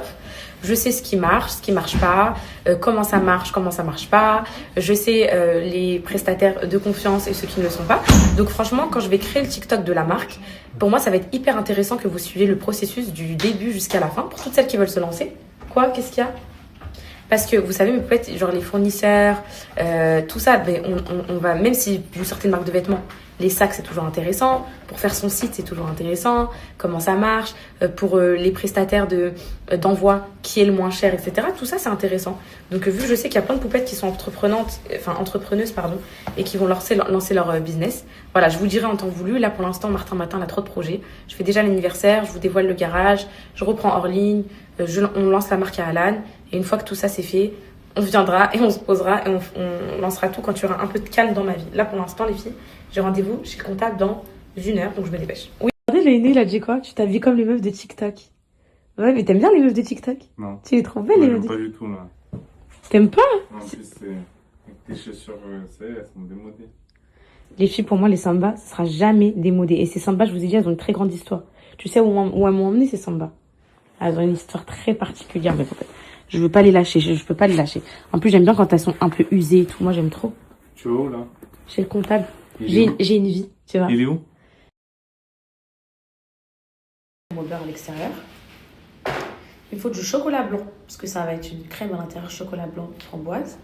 Je sais ce qui marche pas, comment ça marche pas. Je sais les prestataires de confiance et ceux qui ne le sont pas. Donc franchement, quand je vais créer le TikTok de la marque, pour moi, ça va être hyper intéressant que vous suiviez le processus du début jusqu'à la fin. Pour toutes celles qui veulent se lancer. Quoi? Qu'est-ce qu'il y a? Parce que vous savez, mes poupettes, genre les fournisseurs, tout ça, on va, même si vous sortez une marque de vêtements, les sacs, c'est toujours intéressant. Pour faire son site, c'est toujours intéressant. Comment ça marche. Pour les prestataires d'envoi, qui est le moins cher, etc. Tout ça, c'est intéressant. Donc, vu que je sais qu'il y a plein de poupettes qui sont entrepreneuses, et qui vont lancer leur business. Voilà, je vous dirai en temps voulu. Là, pour l'instant, Martin Matin, elle a trop de projets. Je fais déjà l'anniversaire, je vous dévoile le garage, je reprends hors ligne, on lance la marque à Alan. Et une fois que tout ça, c'est fait, on viendra et on se posera et on lancera tout quand il y aura un peu de calme dans ma vie. Là, pour l'instant, les filles, j'ai rendez-vous chez le comptable dans 1 heure, donc je me dépêche. Oui. Regardez, il a dit quoi? Tu t'habilles comme les meufs de TikTok. Ouais, mais t'aimes bien les meufs de TikTok? Non. Tu les trouves belles, les meufs de Pas du tout, là. T'aimes pas? En plus, avec tes chaussures, elles sont démodées. Les filles, pour moi, les sambas, ce sera jamais démodé. Et ces sambas, je vous ai dit, elles ont une très grande histoire. Tu sais où elles m'ont emmené, ces sambas? Elles ont une histoire très particulière, mais je veux pas les lâcher, je peux pas les lâcher. En plus, j'aime bien quand elles sont un peu usées et tout. Moi, j'aime trop. Tu es où, là? Chez le comptable. J'ai une vie, tu vois. Il est où? Mon beurre à l'extérieur. Il faut du chocolat blanc, parce que ça va être une crème à l'intérieur, chocolat blanc, framboise.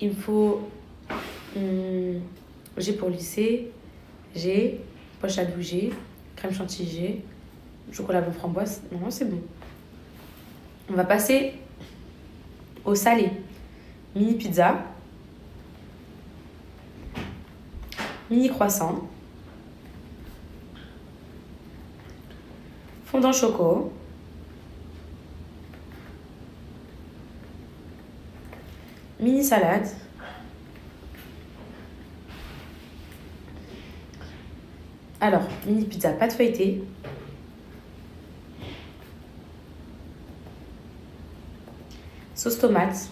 Il me faut G pour lycée, G, poche à bouger, crème chantilly G, chocolat blanc framboise. Non, c'est bon. On va passer au salé. Mini pizza, mini croissant, fondant choco, mini salade, alors mini pizza pâte feuilletée, sauce tomate,